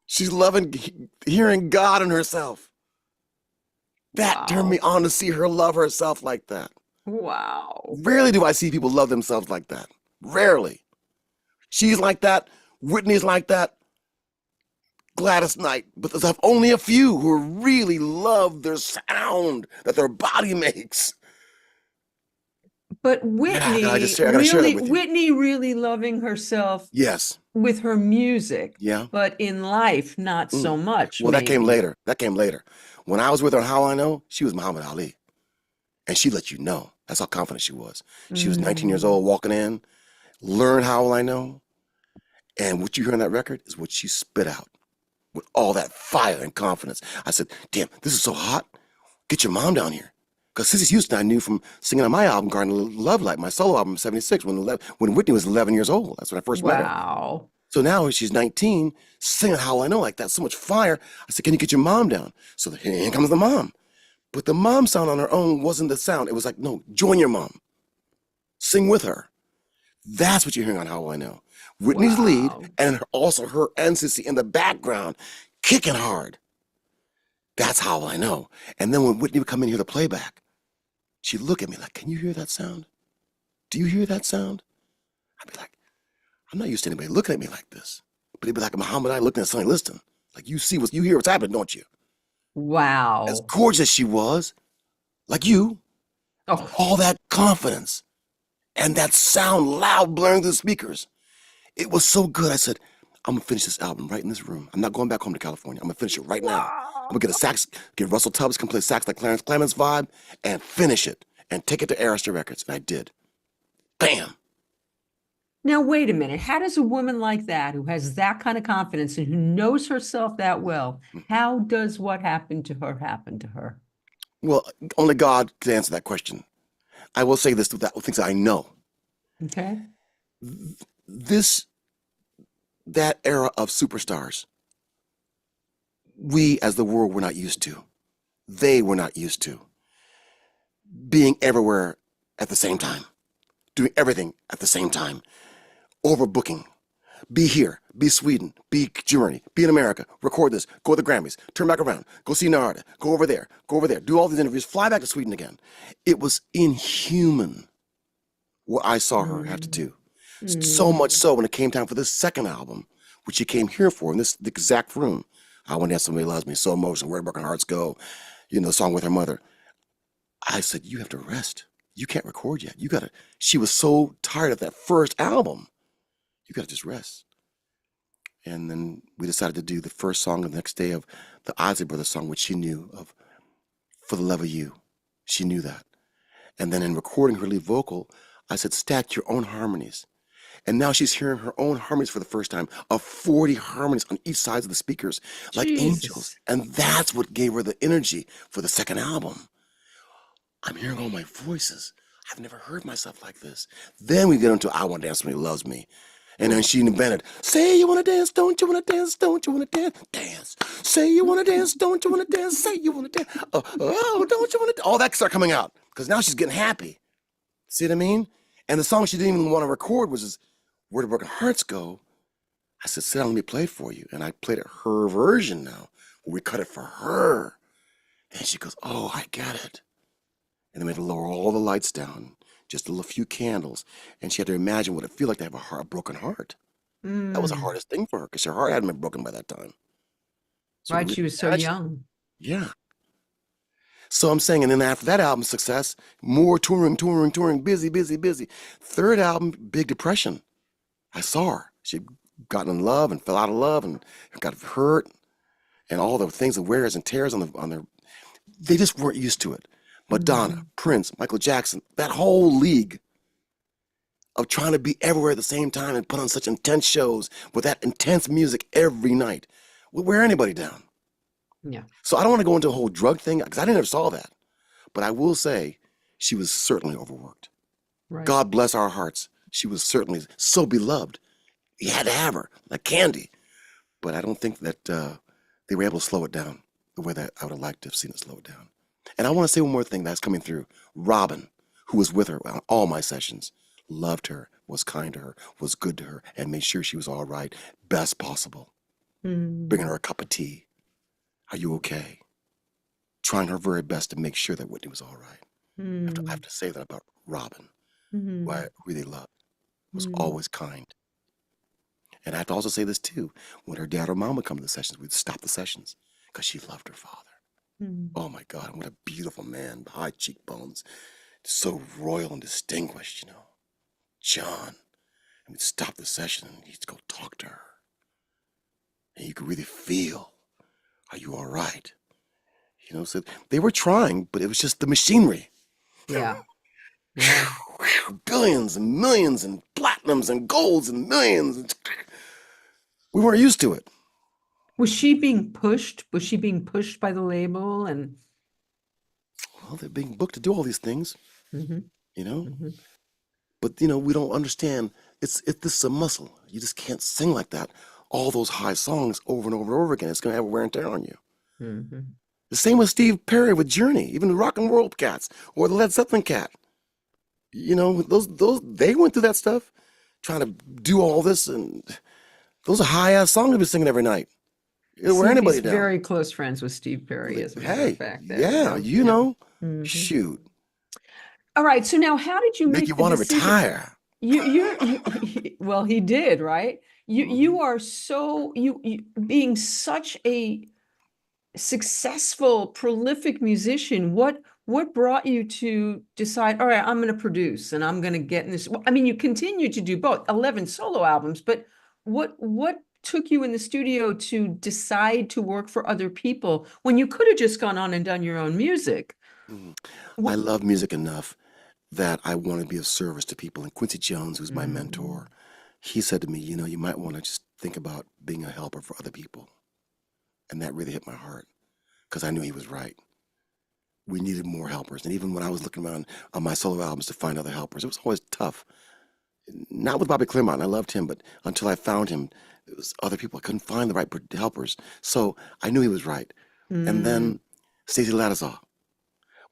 She's loving hearing God in herself. That turned me on to see her love herself like that. Wow. Rarely do I see people love themselves like that. Rarely. She's like that. Whitney's like that. Gladys Knight. But there's only a few who really love their sound that their body makes. But Whitney, I gotta share that with you. Whitney really loving herself. Yes. With her music. Yeah. But in life, not so much. Well, that came later. When I was with her, How I Know, she was Muhammad Ali. And she let you know. That's how confident she was. She was 19 years old, walking in, learn How Will I Know? And what you hear on that record is what she spit out with all that fire and confidence. I said, damn, this is so hot. Get your mom down here. Because Cissy Houston I knew from singing on my album, Garden of Love Light, my solo album in 76, when Whitney was 11 years old. That's when I first met her. Wow. So now she's 19, singing How Will I Know like that, so much fire. I said, can you get your mom down? So here comes the mom. But the mom sound on her own wasn't the sound. It was like, no, join your mom. Sing with her. That's what you're hearing on How Will I Know. Whitney's lead, and also her and Cissy in the background, kicking hard. That's How Will I Know. And then when Whitney would come in here to playback, she'd look at me like, can you hear that sound? Do you hear that sound? I'd be like, I'm not used to anybody looking at me like this. But he'd be like Muhammad Ali looking at Sonny Liston. Like, you hear what's happening, don't you? Wow. As gorgeous as she was, like you, all that confidence and that sound loud blaring through the speakers. It was so good. I said, I'm gonna finish this album right in this room. I'm not going back home to California. I'm gonna finish it right now. I'm gonna get a sax, get Russell Tubbs, come play sax like Clarence Clemens vibe, and finish it and take it to Arista Records. And I did. Bam. Now, wait a minute. How does a woman like that, who has that kind of confidence and who knows herself that well, how does what happened to her happen to her? Well, only God can answer that question. I will say this with things that I know. Okay. That era of superstars, we as the world were not used to. They were not used to. Being everywhere at the same time. Doing everything at the same time. Overbooking. Be here, be Sweden, be Germany, be in America, record this, go to the Grammys, turn back around, go see Narada, go over there, do all these interviews, fly back to Sweden again. It was inhuman what I saw her have to do. So much so when it came time for this second album, which she came here for, in the exact room. I Want to Have Somebody Who Loves Me, So Emotional, Where Broken Hearts Go, the song with her mother. I said, you have to rest. You can't record yet. She was so tired of that first album. You got to just rest. And then we decided to do the first song the next day of the Isley Brothers song, which she knew of, For the Love of You. She knew that. And then in recording her lead vocal, I said, stack your own harmonies. And now she's hearing her own harmonies for the first time, of 40 harmonies on each side of the speakers, like angels. And that's what gave her the energy for the second album. I'm hearing all my voices. I've never heard myself like this. Then we get into I Want to Dance When He Loves Me. And then she invented, say you want to dance, don't you want to dance, don't you want to dance, dance. Say you want to dance, don't you want to dance, say you want to dance, oh, don't you want to, all that started coming out. Because now she's getting happy. See what I mean? And the song she didn't even want to record was Where Do Broken Hearts Go? I said, sit down, let me play it for you. And I played it her version now. We cut it for her. And she goes, oh, I get it. And then we had to lower all the lights down, just a few candles. And she had to imagine what it feel like to have a broken heart. That was the hardest thing for her because her heart hadn't been broken by that time. So right, she was so young. Yeah. So I'm saying, and then after that album's success, more touring, busy. Third album, Big Depression. I saw her. She'd gotten in love and fell out of love and got hurt and all the things, the wears and tears on their, they just weren't used to it. Madonna, Prince, Michael Jackson, that whole league of trying to be everywhere at the same time and put on such intense shows with that intense music every night would wear anybody down. Yeah. So I don't want to go into a whole drug thing because I never saw that. But I will say she was certainly overworked. Right. God bless our hearts. She was certainly so beloved. You had to have her, like candy. But I don't think that they were able to slow it down the way that I would have liked to have seen it slow it down. And I want to say one more thing that's coming through. Robin, who was with her on all my sessions, loved her, was kind to her, was good to her, and made sure she was all right, best possible. Bringing her a cup of tea. Are you okay? Trying her very best to make sure that Whitney was all right. I have to say that about Robin, who I really loved, was always kind. And I have to also say this too. When her dad or mom would come to the sessions, we'd stop the sessions because she loved her father. Oh my God, what a beautiful man, high cheekbones, so royal and distinguished, John. And we'd stop the session and he'd go talk to her. And you could really feel, are you all right? So they were trying, but it was just the machinery. Yeah. Yeah. Billions and millions and platinums and golds and millions. We weren't used to it. Was she being pushed? Was she being pushed by the label? And Well, they're being booked to do all these things, Mhm, you know. mhm. But we don't understand. This is a muscle. You just can't sing like that. All those high songs over and over and over again. It's gonna have wear and tear on you. Mhm. The same with Steve Perry with Journey, even the rock and roll cats or the Led Zeppelin cat. Those they went through that stuff, trying to do all this, and those are high ass songs to be singing every night. It'll wear Snoopy's anybody down. very close friends with Steve Perry, as a matter of Hey, fact. yeah, Yeah. Mhm. shoot, All right. So now, how did you make you make the want to decision? retire. Well, he did, right? You are so you being such a successful, prolific musician. What brought you to decide, all right, I'm going to produce and I'm going to get in this? I mean, you continue to do both, 11 solo albums, but what took you in the studio to decide to work for other people when you could have just gone on and done your own music? Mhm. I What? love music enough that I want to be of service to people. And Quincy Jones, who's my Mm, mentor, he said to me, you might want to just think about being a helper for other people. And that really hit my heart because I knew he was right. We needed more helpers. And even when I was looking around on my solo albums to find other helpers, it was always tough. Not with Bobby Clearmountain, I loved him, but until I found him, it was other people. I couldn't find the right helpers. So I knew he was right. And mm, then Stacey Lattisaw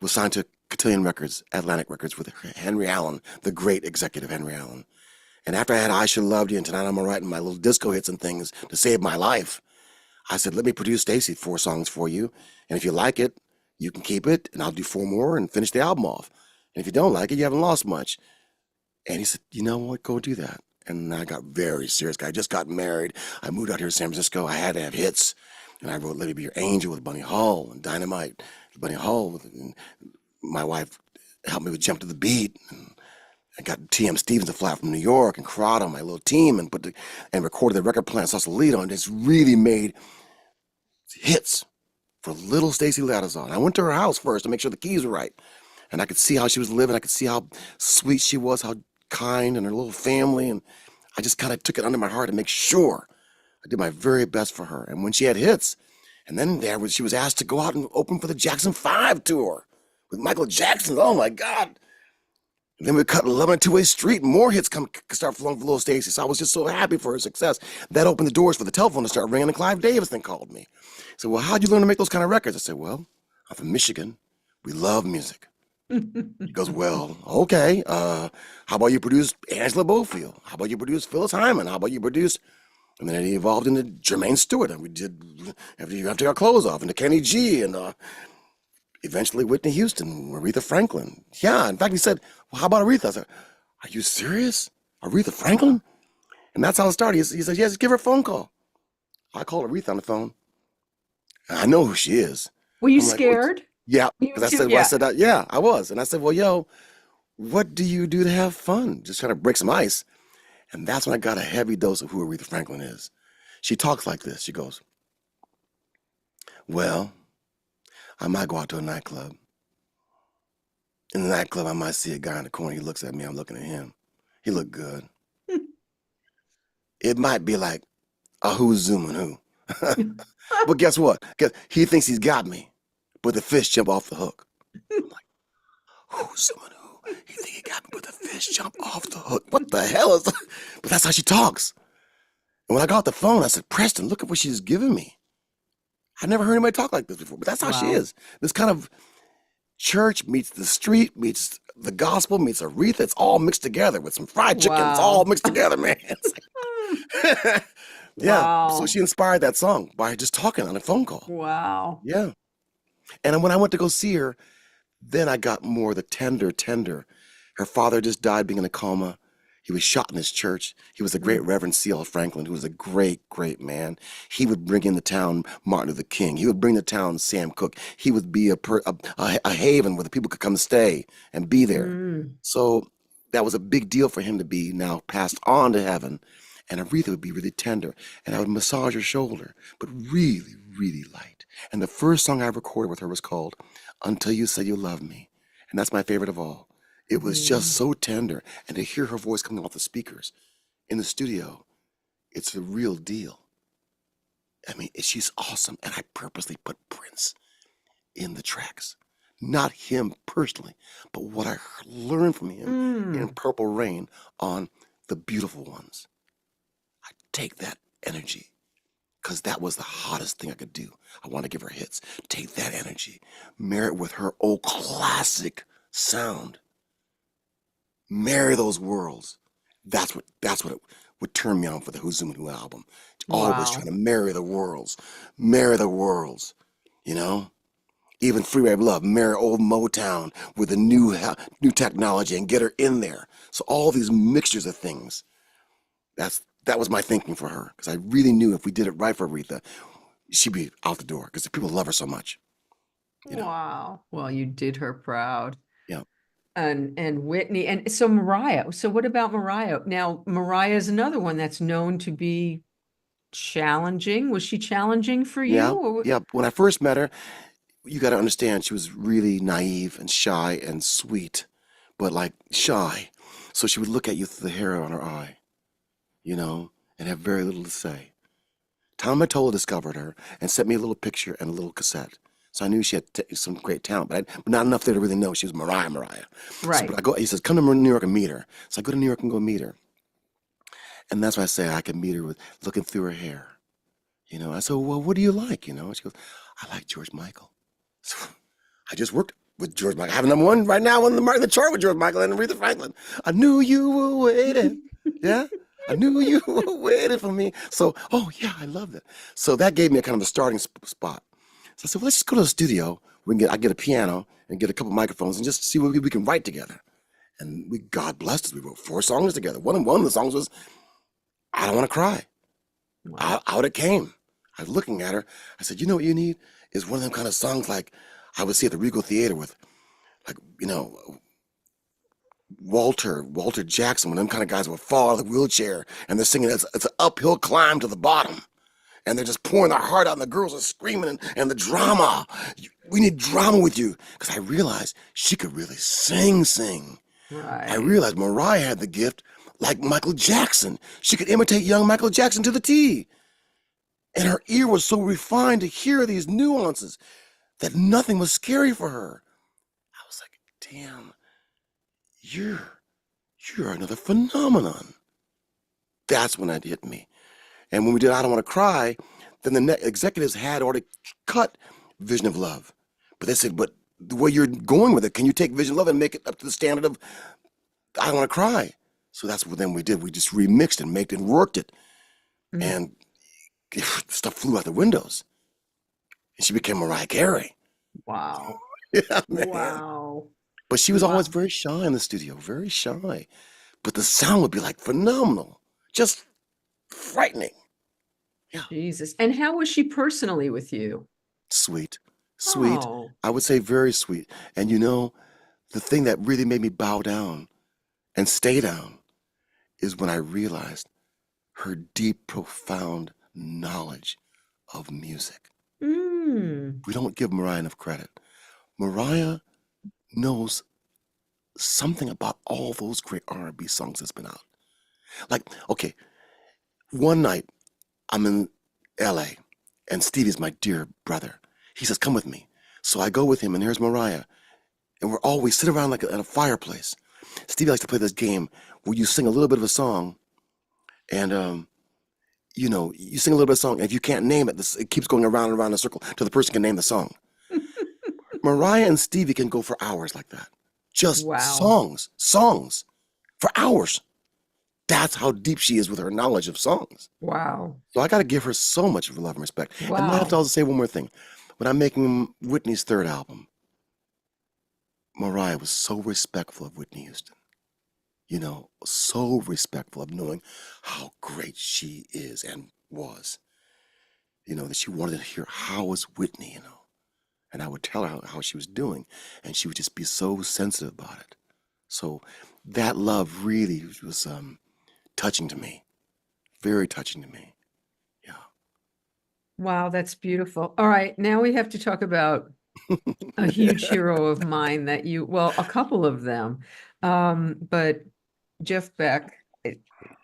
was signed to Cotillion Records, Atlantic Records, with Henry Allen, the great executive Henry Allen. And after I had I Should Have Loved You and Tonight I'm All Right and my little disco hits and things to save my life, I said, let me produce Stacey 4 songs for you. And if you like it, you can keep it, and I'll do 4 more and finish the album off. And if you don't like it, you haven't lost much. And he said, you know what, go do that. And I got very serious. I just got married. I moved out here to San Francisco. I had to have hits. And I wrote Let Me Be Your Angel with Bunny Hull and Dynamite with Bunny Hull. And my wife helped me with Jump to the Beat. And I got T.M. Stevens to fly from New York and Corrado, my little team, and recorded the record plan Sausalito, and just really made hits for little Stacey Lattisaw. And I went to her house first to make sure the keys were right. And I could see how she was living. I could see how sweet she was, how kind, and her little family. And I just kind of took it under my heart to make sure I did my very best for her. And when she had hits, and then she was asked to go out and open for the Jackson 5 tour with Michael Jackson. Oh my God. And then we cut 11 and Two-Way Street, and more hits start flowing for little Stacey. So I was just so happy for her success. That opened the doors for the telephone to start ringing, and Clive Davis then called me. He said, well, how'd you learn to make those kind of records? I said, well, I'm from Michigan. We love music. He goes, well, okay. How about you produce Angela Bofield? How about you produce Phyllis Hyman? How about you produce... And then it evolved into Jermaine Stewart, and we did After You Have to Take Our Clothes Off, into Kenny G, and eventually Whitney Houston, Aretha Franklin. Yeah, in fact, he said, well, how about Aretha? I said, are you serious? Aretha Franklin? And that's how it started. He said, yes, give her a phone call. I called Aretha on the phone. I know who she is. Were you I'm like, what? scared? Yeah, You because I too? said, well, Yeah. yeah, I was. And I said, well, yo, what do you do to have fun? Just trying to break some ice. And that's when I got a heavy dose of who Aretha Franklin is. She talks like this. She goes, well, I might go out to a nightclub. In the nightclub, I might see a guy in the corner. He looks at me. I'm looking at him. He looked good. It might be like a who's zooming who. But guess what? Guess he thinks he's got me, but the fish jump off the hook. I'm like, who's zooming who? He think he got me, but the fish jump off the hook. What the hell is that? But that's how she talks. And when I got off the phone, I said, Preston, look at what she's giving me. I've never heard anybody talk like this before, but that's how she Wow. is. This kind of church meets the street, meets the gospel, meets Aretha. It's all mixed together with some fried chicken. It's all Wow. mixed together, man. Yeah. So Wow. she inspired that song by just talking on a phone call. Wow. Yeah. And when I went to go see her, then I got more the tender. Her father just died being in a coma. He was shot in his church. He was the great Mm. Reverend C.L. Franklin, who was a great man. He would bring in the town Martin Luther King. He would bring the town Sam Cooke. He would be a haven where the people could come stay and be there. Mm. So that was a big deal for him to be now passed on to heaven. And Aretha would be really tender, and I would massage her shoulder, but really light. And the first song I recorded with her was called Until You Say You Love Me. And that's my favorite of all. It was just Mm. so tender. And to hear her voice coming off the speakers in the studio, it's the real deal. I mean, she's awesome. And I purposely put Prince in the tracks. Not him personally, but what I learned from him in Mm. Purple Rain on The Beautiful Ones. I take that energy because that was the hottest thing I could do. I want to give her hits. Take that energy, marry it with her old classic sound. Marry those worlds. That's what it would turn me on for the Who's Zooming Who album. Always trying Wow. to marry the worlds. Marry the worlds. You know? Even Freeway of Love, marry old Motown with the new technology and get her in there. So all these mixtures of things. That was my thinking for her because I really knew if we did it right for Aretha, she'd be out the door because people love her so much. You know. Wow. Well, you did her proud. Yeah. And Whitney. And so Mariah. So what about Mariah? Now, Mariah is another one that's known to be challenging. Was she challenging for you? Yeah. Yeah. When I first met her, you got to understand she was really naive and shy and sweet, but like shy. So she would look at you through the hair on her eye, and have very little to say. Tom Mottola discovered her and sent me a little picture and a little cassette. So I knew she had some great talent, but not enough there to really know she was Mariah. So, Right. but he says, come to New York and meet her. So I go to New York and go meet her. And that's why I say I can meet her with looking through her hair. I said, well, what do you like? And she goes, I like George Michael. So I just worked with George Michael. I have number one right now on the chart with George Michael and Aretha Franklin. I knew you were waiting. Yeah. I knew you were waiting for me. So, oh yeah, I love that. So that gave me a kind of a starting spot. So I said, well, let's just go to the studio. I get a piano and get a couple microphones and just see what we can write together. And God blessed us. We wrote 4 songs together. One of the songs was I Don't Want to Cry. Wow. Out it came. I was looking at her. I said, you know what you need is one of them kind of songs like I would see at the Regal Theater with, like, Walter Jackson, one of them kind of guys would fall out of the wheelchair and they're singing, it's an uphill climb to the bottom. And they're just pouring their heart out and the girls are screaming and the drama. We need drama with you. Because I realized she could really sing. I Right. realized Mariah had the gift like Michael Jackson. She could imitate young Michael Jackson to the T. And her ear was so refined to hear these nuances that nothing was scary for her. I was like, damn, you're another phenomenon. That's when it hit me. And when we did I Don't Want to Cry, then the executives had already cut Vision of Love. But they said, but the way you're going with it, can you take Vision of Love and make it up to the standard of I Don't Want to Cry? So that's what then we did. We just remixed and made it and worked it. Mm. And stuff flew out the windows. And she became Mariah Carey. Wow. Yeah, man. Wow. But she was always Wow. very shy in the studio, very shy. But the sound would be like phenomenal, just frightening. Yeah, Jesus. And how was she personally with you? sweet, sweet. Oh. I would say very sweet. And the thing that really made me bow down and stay down is when I realized her deep, profound knowledge of music. Mm. We don't give Mariah enough credit. Mariah knows something about all those great R&B songs that's been out. Like, okay, one night I'm in LA and Stevie's my dear brother. He says, come with me. So I go with him and here's Mariah. And we sit around like at a fireplace. Stevie likes to play this game where you sing a little bit of a song and, you sing a little bit of a song. And if you can't name it, it keeps going around and around in a circle till the person can name the song. Mariah and Stevie can go for hours like that. Just Wow. songs for hours. That's how deep she is with her knowledge of songs. Wow. So I got to give her so much love and respect. And I have to Wow. also say one more thing. When I'm making Whitney's 3rd album, Mariah was so respectful of Whitney Houston. So respectful of knowing how great she is and was. That she wanted to hear how was Whitney, And I would tell her how she was doing, and she would just be so sensitive about it. So that love really was touching to me, very touching to me. Yeah. Wow, that's beautiful. All right, now we have to talk about a huge hero of mine well, a couple of them. But Jeff Beck,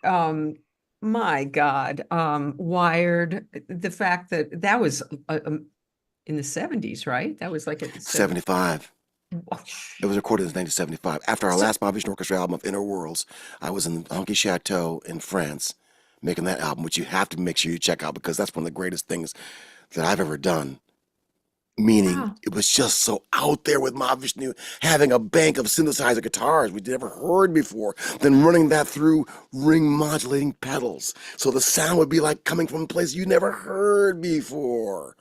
um, my God, Wired, the fact that that was in the 70s, right? That was like a 75. It was recorded in 1975. After our So, last Mahavishnu Orchestra album of Inner Worlds, I was in Honky Chateau in France making that album, which you have to make sure you check out because that's one of the greatest things that I've ever done. Meaning, wow. it was just so out there with Mahavishnu having a bank of synthesizer guitars we'd never heard before, then running that through ring modulating pedals. So the sound would be like coming from a place you never heard before.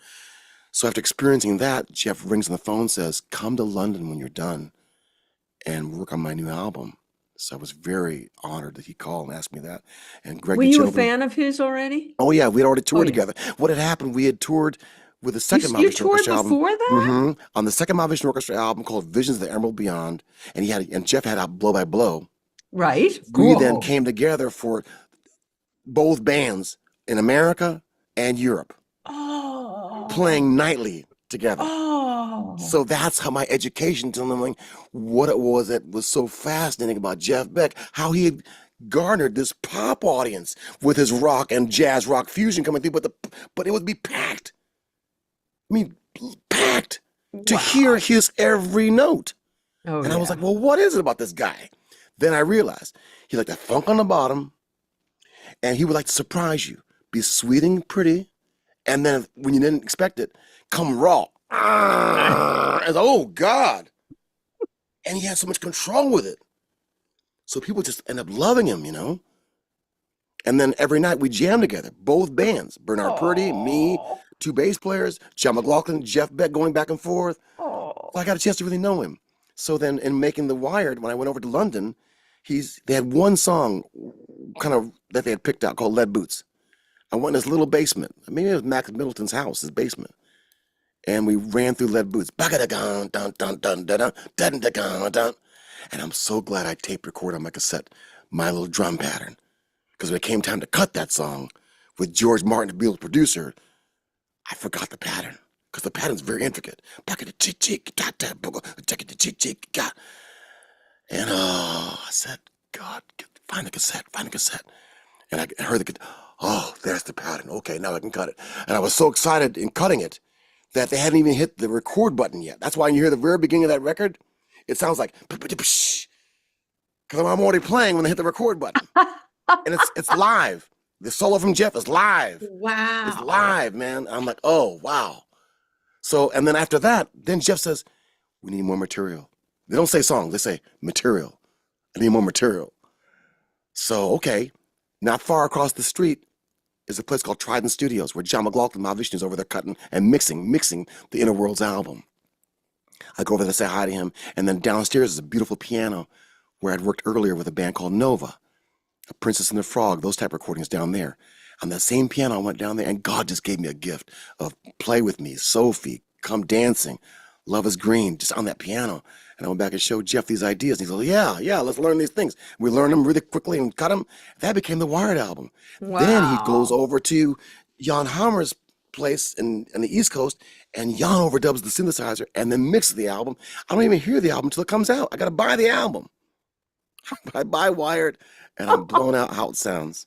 So after experiencing that, Jeff rings on the phone and says, come to London when you're done and work on my new album. So I was very honored that he called and asked me that. And Greg Were the you a gentleman. fan of his already? Oh yeah, we'd already toured yeah. together. What had happened, we had toured with the You, second you Mahavishnu toured Orchestra album. before that? On the second Mahavishnu Orchestra album called Visions of the Emerald Beyond, and Jeff had out Blow by Blow. Right. We then Whoa. came together for both bands in America and Europe, Oh. playing nightly together. Oh. So that's how my education to knowing what it was that was so fascinating about Jeff Beck, how he had garnered this pop audience with his rock and jazz rock fusion coming through, but it would be packed. I mean, packed to hear his every note. Oh, And I was yeah. like, well, what is it about this guy? Then I realized he liked the funk on the bottom, and he would like to surprise you, be sweet and pretty, and then when you didn't expect it, come raw. And oh God. And he had so much control with it. So people just end up loving him, you know? And then every night we jam together, both bands, Bernard Purdy, me, two bass players, John McLaughlin, Jeff Beck going back and forth. Oh. Well, I got a chance to really know him. So then in making The Wired, when I went over to London, they had one song kind of that they had picked out called Lead Boots. I went in his little basement. Maybe it was Max Middleton's house, his basement. And we ran through Lead Boots. And I'm so glad I tape recorded on my cassette my little drum pattern. Because when it came time to cut that song with George Martin, the Beatles producer, I forgot the pattern. Because the pattern's very intricate. And I said, God, find the cassette. And I heard there's the pattern. Okay, now I can cut it. And I was so excited in cutting it that they hadn't even hit the record button yet. That's why when you hear the very beginning of that record, it sounds like, because I'm already playing when they hit the record button. And it's live. The solo from Jeff is live. Wow. It's live, man. I'm like, oh, wow. So, and then after that, then Jeff says, we need more material. They don't say songs, they say material. I need more material. So, okay, not far across the street is a place called Trident Studios where John McLaughlin, Mahavishnu is over there cutting and mixing the Inner Worlds album. I go over there to say hi to him, and then downstairs is a beautiful piano where I'd worked earlier with a band called Nova, A Princess and the Frog, those type of recordings down there. On that same piano, I went down there, and God just gave me a gift of Play With Me, Sophie, Come Dancing, Love Is Green, just on that piano. And I went back and showed Jeff these ideas. And he's like, yeah, let's learn these things. We learned them really quickly and cut them. That became the Wired album. Wow. Then he goes over to Jan Hammer's place in the East Coast, and Jan overdubs the synthesizer and then mixes the album. I don't even hear the album until it comes out. I got to buy the album. I buy Wired, and I'm blown out how it sounds.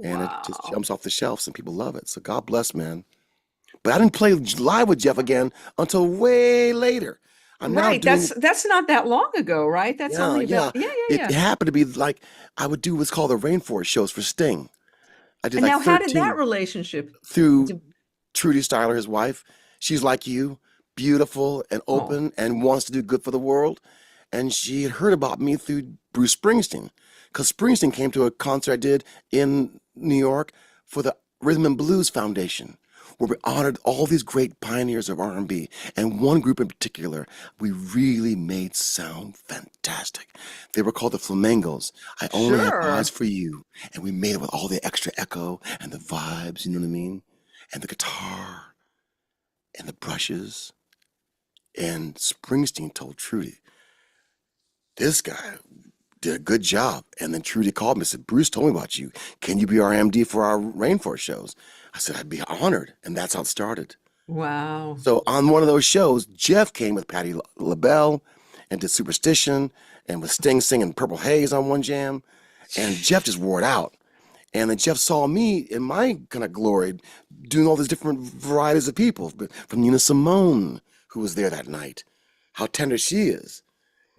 And it just jumps off the shelves, and people love it. So God bless, man. But I didn't play live with Jeff again until way later. I'm right. now doing, That's not that long ago, right? That's only about It happened to be like I would do what's called the Rainforest shows for Sting. I did And like now, how did 13 that relationship? through Trudy Styler, his wife. She's like you, beautiful and open and wants to do good for the world. And she had heard about me through Bruce Springsteen, because Springsteen came to a concert I did in New York for the Rhythm and Blues Foundation, where we honored all these great pioneers of R&B. And one group in particular, we really made sound fantastic. They were called the Flamingos. I Only Have Eyes for You. And we made it with all the extra echo and the vibes, you know what I mean? And the guitar and the brushes. And Springsteen told Trudy, this guy did a good job. And then Trudy called me and said, Bruce told me about you. Can you be our MD for our Rainforest shows? I said, I'd be honored. And that's how it started. Wow. So on one of those shows, Jeff came with Patti LaBelle and did Superstition, and with Sting singing Purple Haze on one jam, and Jeff just wore it out. And then Jeff saw me in my kind of glory doing all these different varieties of people, from Nina Simone, who was there that night, how tender she is.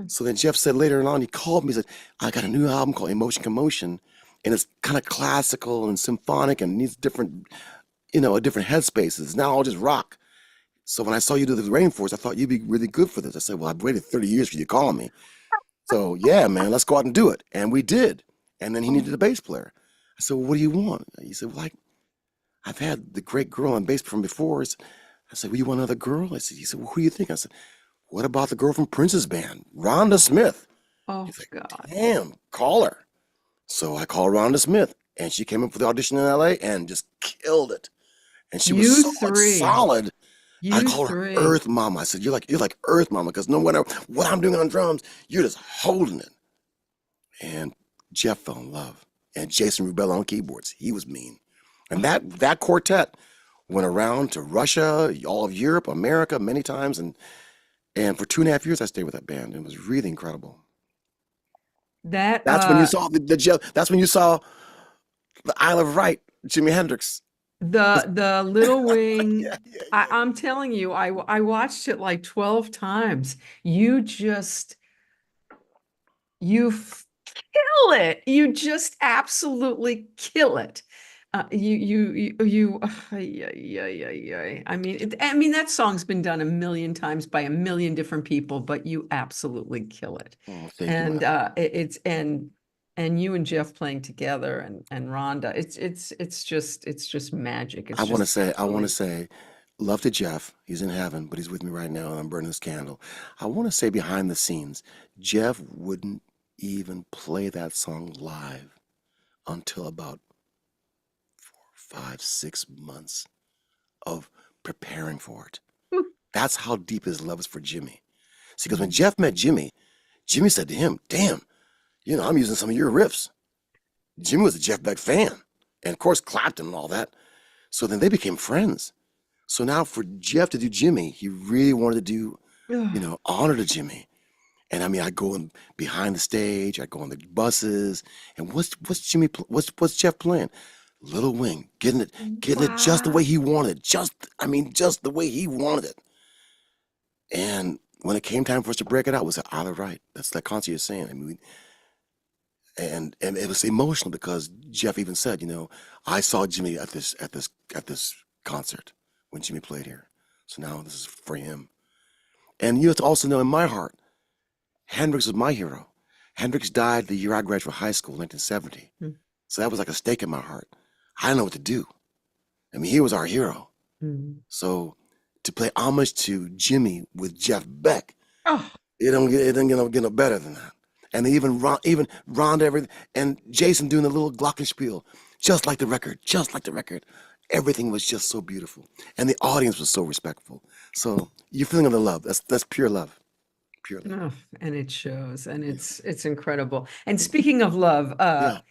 So then Jeff said later on, he called me, he said, I got a new album called Emotion Commotion, and it's kind of classical and symphonic and needs different, a different headspaces. It's not all just rock. So when I saw you do the Rainforest, I thought you'd be really good for this. I said, well, I've waited 30 years for you to call me. So yeah, man, let's go out and do it. And we did. And then he needed a bass player. I said, well, what do you want? He said, well, I've had the great girl on bass from before. I said, well, you want another girl? He said, well, who do you think? I said, what about the girl from Prince's band, Rhonda Smith? Oh, He's like, God. damn, call her. So I called Rhonda Smith, and she came up for the audition in LA and just killed it. And she was so much solid. I called her Earth Mama. I said, you're like Earth Mama, because no matter what I'm doing on drums, you're just holding it. And Jeff fell in love. And Jason Rubella on keyboards. He was mean. And that quartet went around to Russia, all of Europe, America many times. And for 2.5 years, I stayed with that band. It was really incredible. That's when you saw the Jeff. That's when you saw the Isle of Wight, Jimi Hendrix. The Little Wing. Yeah. I'm telling you, I watched it like 12 times. You kill it. You just absolutely kill it. Yeah. I mean, that song's been done a million times by a million different people, but you absolutely kill it. Oh, thank And you, and you and Jeff playing together and Rhonda, it's just magic. I want to say, love to Jeff. He's in heaven, but he's with me right now, and I'm burning this candle. I want to say, behind the scenes, Jeff wouldn't even play that song live until about 4, 5, 6 months of preparing for it. That's how deep his love is for Jimmy. See, because when Jeff met Jimmy said to him, damn, I'm using some of your riffs. Jimmy was a Jeff Beck fan, and of course Clapton and all that. So then they became friends. So now for Jeff to do Jimmy, he really wanted to do, honor to Jimmy. And I mean, I go in behind the stage, I go on the buses, and what's Jeff playing? Little Wing, getting it just the way he wanted, just the way he wanted it. And when it came time for us to break it out, it was all right. That's that concert you're saying. I mean, and it was emotional because Jeff even said, I saw Jimmy at this concert when Jimmy played here. So now this is for him. And you have to also know, in my heart, Hendrix was my hero. Hendrix died the year I graduated high school, 1970. So that was like a stake in my heart. I didn't know what to do. I mean, he was our hero. So to play homage to Jimmy with Jeff Beck, it don't get no better than that. And even Rhonda, everything, and Jason doing the little glockenspiel, just like the record. Everything was just so beautiful, and the audience was so respectful. So you're feeling the love. That's pure love. Pure love. Oh, and it shows, and it's incredible. And speaking of love, I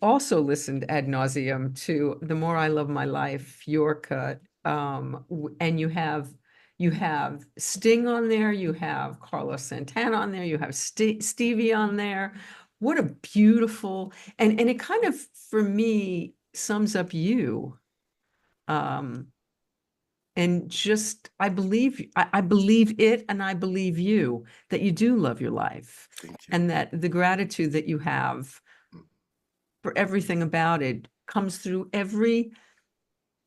also listened ad nauseum to "The More I Love My Life," your cut, and you have Sting on there, you have Carlos Santana on there, you have Stevie on there. What a beautiful, and it kind of, for me, sums up you. And just, I believe it, and I believe you, that you do love your life. Thank you. And that the gratitude that you have for everything about it comes through every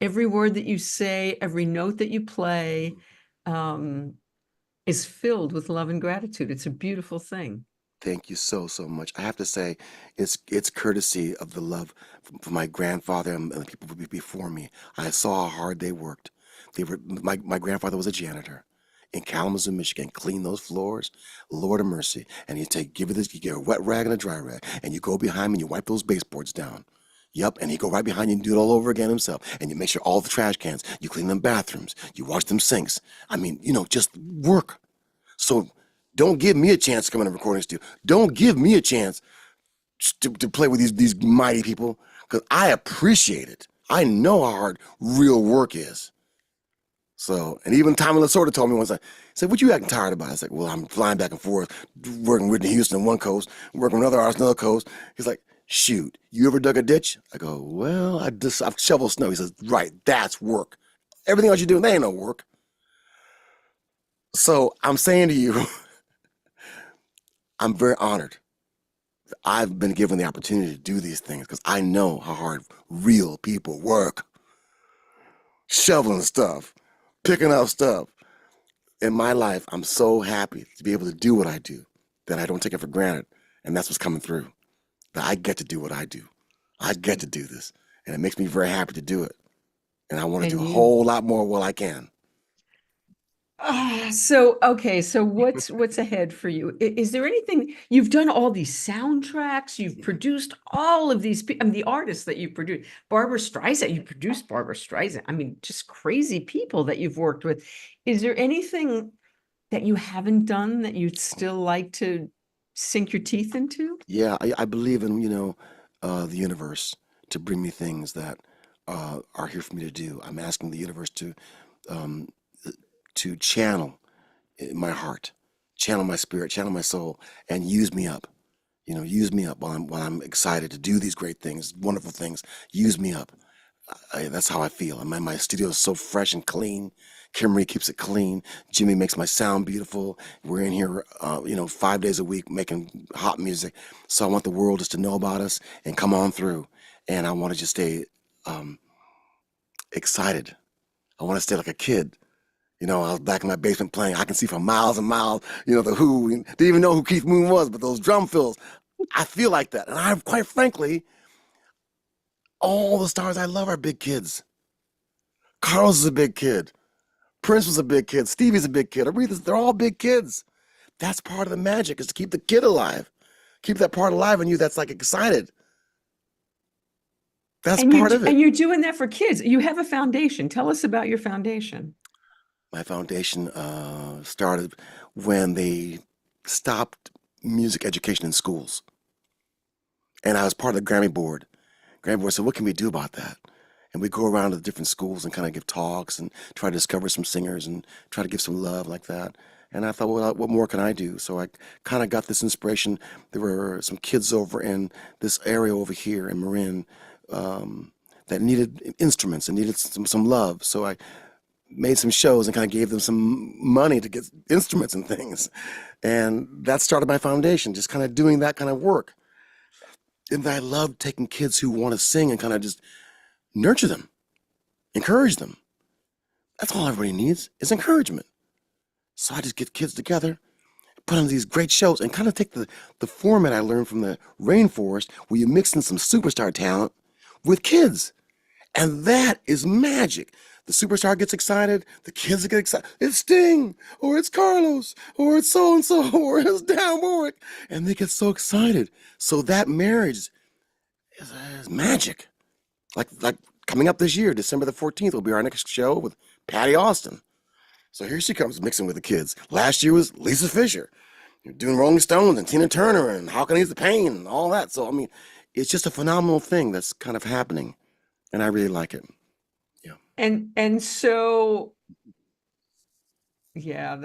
word that you say, every note that you play, is filled with love and gratitude. It's a beautiful thing. Thank you so much. I have to say, it's courtesy of the love from my grandfather and the people before me. I saw how hard they worked. My grandfather was a janitor in Kalamazoo, Michigan, clean those floors. Lord of mercy. And you get a wet rag and a dry rag, and you go behind him and you wipe those baseboards down. Yep, and he go right behind you and do it all over again himself. And you make sure all the trash cans, you clean them bathrooms, you wash them sinks. I mean, just work. So don't give me a chance to come in a recording studio. Don't give me a chance to play with these mighty people, because I appreciate it. I know how hard real work is. So, and even Tommy Lasorda told me once, he said, what you acting tired about? I was like, well, I'm flying back and forth, working with Whitney Houston on one coast, working with another artist on another coast. He's like, shoot, you ever dug a ditch? I go, well, I've shoveled snow. He says, right, that's work. Everything else you're doing, that ain't no work. So I'm saying to you, I'm very honored that I've been given the opportunity to do these things because I know how hard real people work, shoveling stuff, picking up stuff. In my life, I'm so happy to be able to do what I do that I don't take it for granted. And that's what's coming through, that I get to do what I do. I get to do this. And it makes me very happy to do it. And I want to And do a you, whole lot more while I can. so okay, so what's ahead for you? Is there anything you've done all these soundtracks, you've produced all of these I mean, the artists that you've produced, Barbara Streisand, you produced Barbara Streisand. I mean, just crazy people that you've worked with. Is there anything that you haven't done that you'd still like to sink your teeth into? Yeah, I believe in, the universe to bring me things that are here for me to do. I'm asking the universe um, to channel my heart, channel my spirit, channel my soul, and use me up. Use me up while I'm excited to do these great things, wonderful things. Use me up. That's how I feel. And my studio is so fresh and clean. Kimberly keeps it clean. Jimmy makes my sound beautiful. We're in here, 5 days a week making hot music. So I want the world just to know about us and come on through. And I want to just stay excited. I want to stay like a kid. I was back in my basement playing. I can see for miles and miles, the Who. Didn't even know who Keith Moon was, but those drum fills, I feel like that. And quite frankly, all the stars I love are big kids. Carlos is a big kid. Prince was a big kid. Stevie's a big kid. Aretha's, they're all big kids. That's part of the magic, is to keep the kid alive. Keep that part alive in you that's like excited. That's part of it. And you're doing that for kids. You have a foundation. Tell us about your foundation. My foundation started when they stopped music education in schools. And I was part of the Grammy board. Grammy board said, what can we do about that? And we go around to the different schools and kind of give talks and try to discover some singers and try to give some love like that. And I thought, well, what more can I do? So I kind of got this inspiration. There were some kids over in this area over here in Marin that needed instruments and needed some love. So I made some shows and kind of gave them some money to get instruments and things. And that started my foundation, just kind of doing that kind of work. And I love taking kids who want to sing and kind of just nurture them, encourage them. That's all everybody needs, is encouragement. So I just get kids together, put on these great shows, and kind of take the format I learned from the rainforest, where you mix in some superstar talent with kids. And that is magic. The superstar gets excited, the kids get excited. It's Sting, or it's Carlos, or it's so-and-so, or it's Dan Warwick. And they get so excited. So that marriage is magic. Like coming up this year, December the 14th will be our next show with Patty Austin. So here she comes mixing with the kids. Last year was Lisa Fisher. You're doing Rolling Stones and Tina Turner and How Can I Ease the Pain and all that. So, I mean, it's just a phenomenal thing that's kind of happening. And I really like it. Yeah. And so, yeah,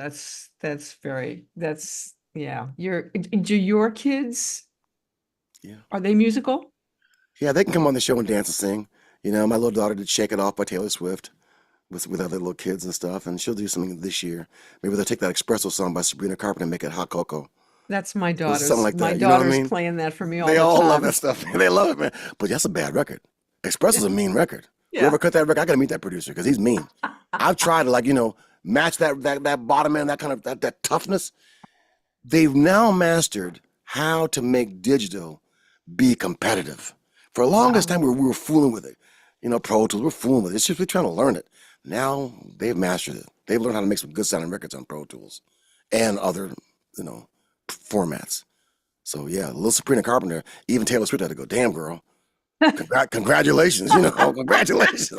yeah. Do your kids, Yeah. are they musical? Yeah, they can come on the show and dance and sing. My little daughter did Shake It Off by Taylor Swift with other little kids and stuff, and she'll do something this year. Maybe they'll take that Espresso song by Sabrina Carpenter and make it Hot Cocoa. That's my Or daughter's. something like My that. You know what I daughter's mean? playing that for me all They the all love time. that stuff. They love it, man. But that's a bad record. Espresso's a mean record. Yeah. Whoever cut that record, I gotta meet that producer because he's mean. I've tried to match that bottom end, that kind of that toughness. They've now mastered how to make digital be competitive. For the longest time, we were fooling with it. Pro Tools, we're fooling with it. It's just we're trying to learn it. Now they've mastered it. They've learned how to make some good sounding records on Pro Tools and other, formats. So yeah, little Sabrina Carpenter, even Taylor Swift had to go, damn girl, congratulations, congratulations.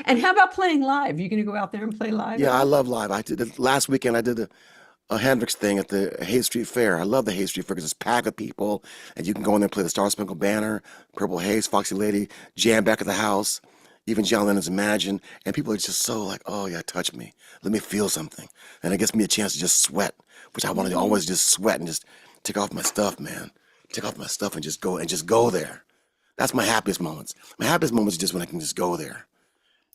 And how about playing live? You going to go out there and play live? Yeah, I love live. I did it last weekend. I did a Hendrix thing at the Hayes Street Fair. I love the Hayes Street Fair because it's packed with people, and you can go in there and play the Star Spangled Banner, Purple Haze, Foxy Lady, jam back at the house. even John Lennon's Imagine, and people are just so like, oh yeah, touch me, let me feel something, and it gives me a chance to just sweat, which I want to always just sweat and just take off my stuff, man, take off my stuff and just go there. That's my happiest moments. My happiest moments is just when I can just go there.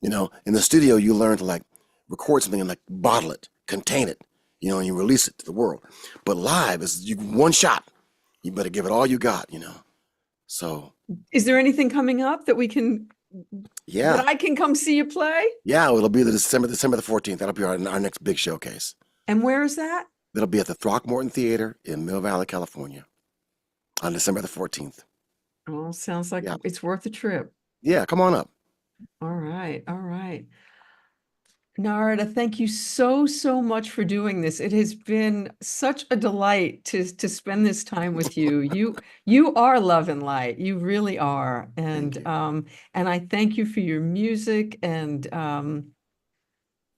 You know, in the studio, you learn to like record something and like bottle it, contain it, you know, and you release it to the world. But live is one shot. You better give it all you got, you know. So. Is there anything coming up that we can? Yeah. That I can come see you play? Yeah, it'll be December the 14th. That'll be our next big showcase. And where is that? It'll be at the Throckmorton Theater in Mill Valley, California, on December the 14th. Oh, sounds like it's worth a trip. Yeah, come on up. All right, all right. Narada, thank you so, so much for doing this. It has been such a delight to spend this time with you. You are love and light. You really are. And I thank you for your music and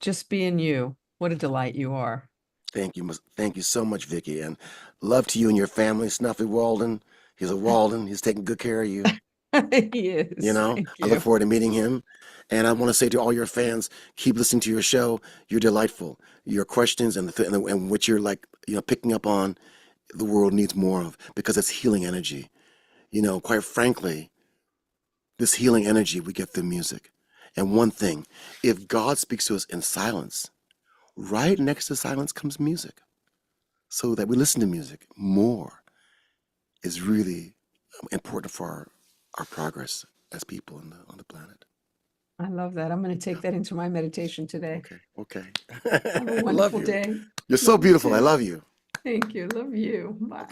just being you. What a delight you are. Thank you. Thank you so much, Vicki. And love to you and your family. Snuffy Walden. He's a Walden. He's taking good care of you. He is. You know, I look forward to meeting him. And I want to say to all your fans, keep listening to your show. You're delightful. Your questions and what you're like, you know, picking up on, the world needs more of, because it's healing energy. You know, quite frankly, this healing energy we get through music. And one thing, if God speaks to us in silence, right next to silence comes music. So that we listen to music more is really important for our progress as people on the planet. I love that. I'm going to take that into my meditation today. Okay. Have a wonderful day. You're so beautiful. I love you. Thank you. Love you. Bye.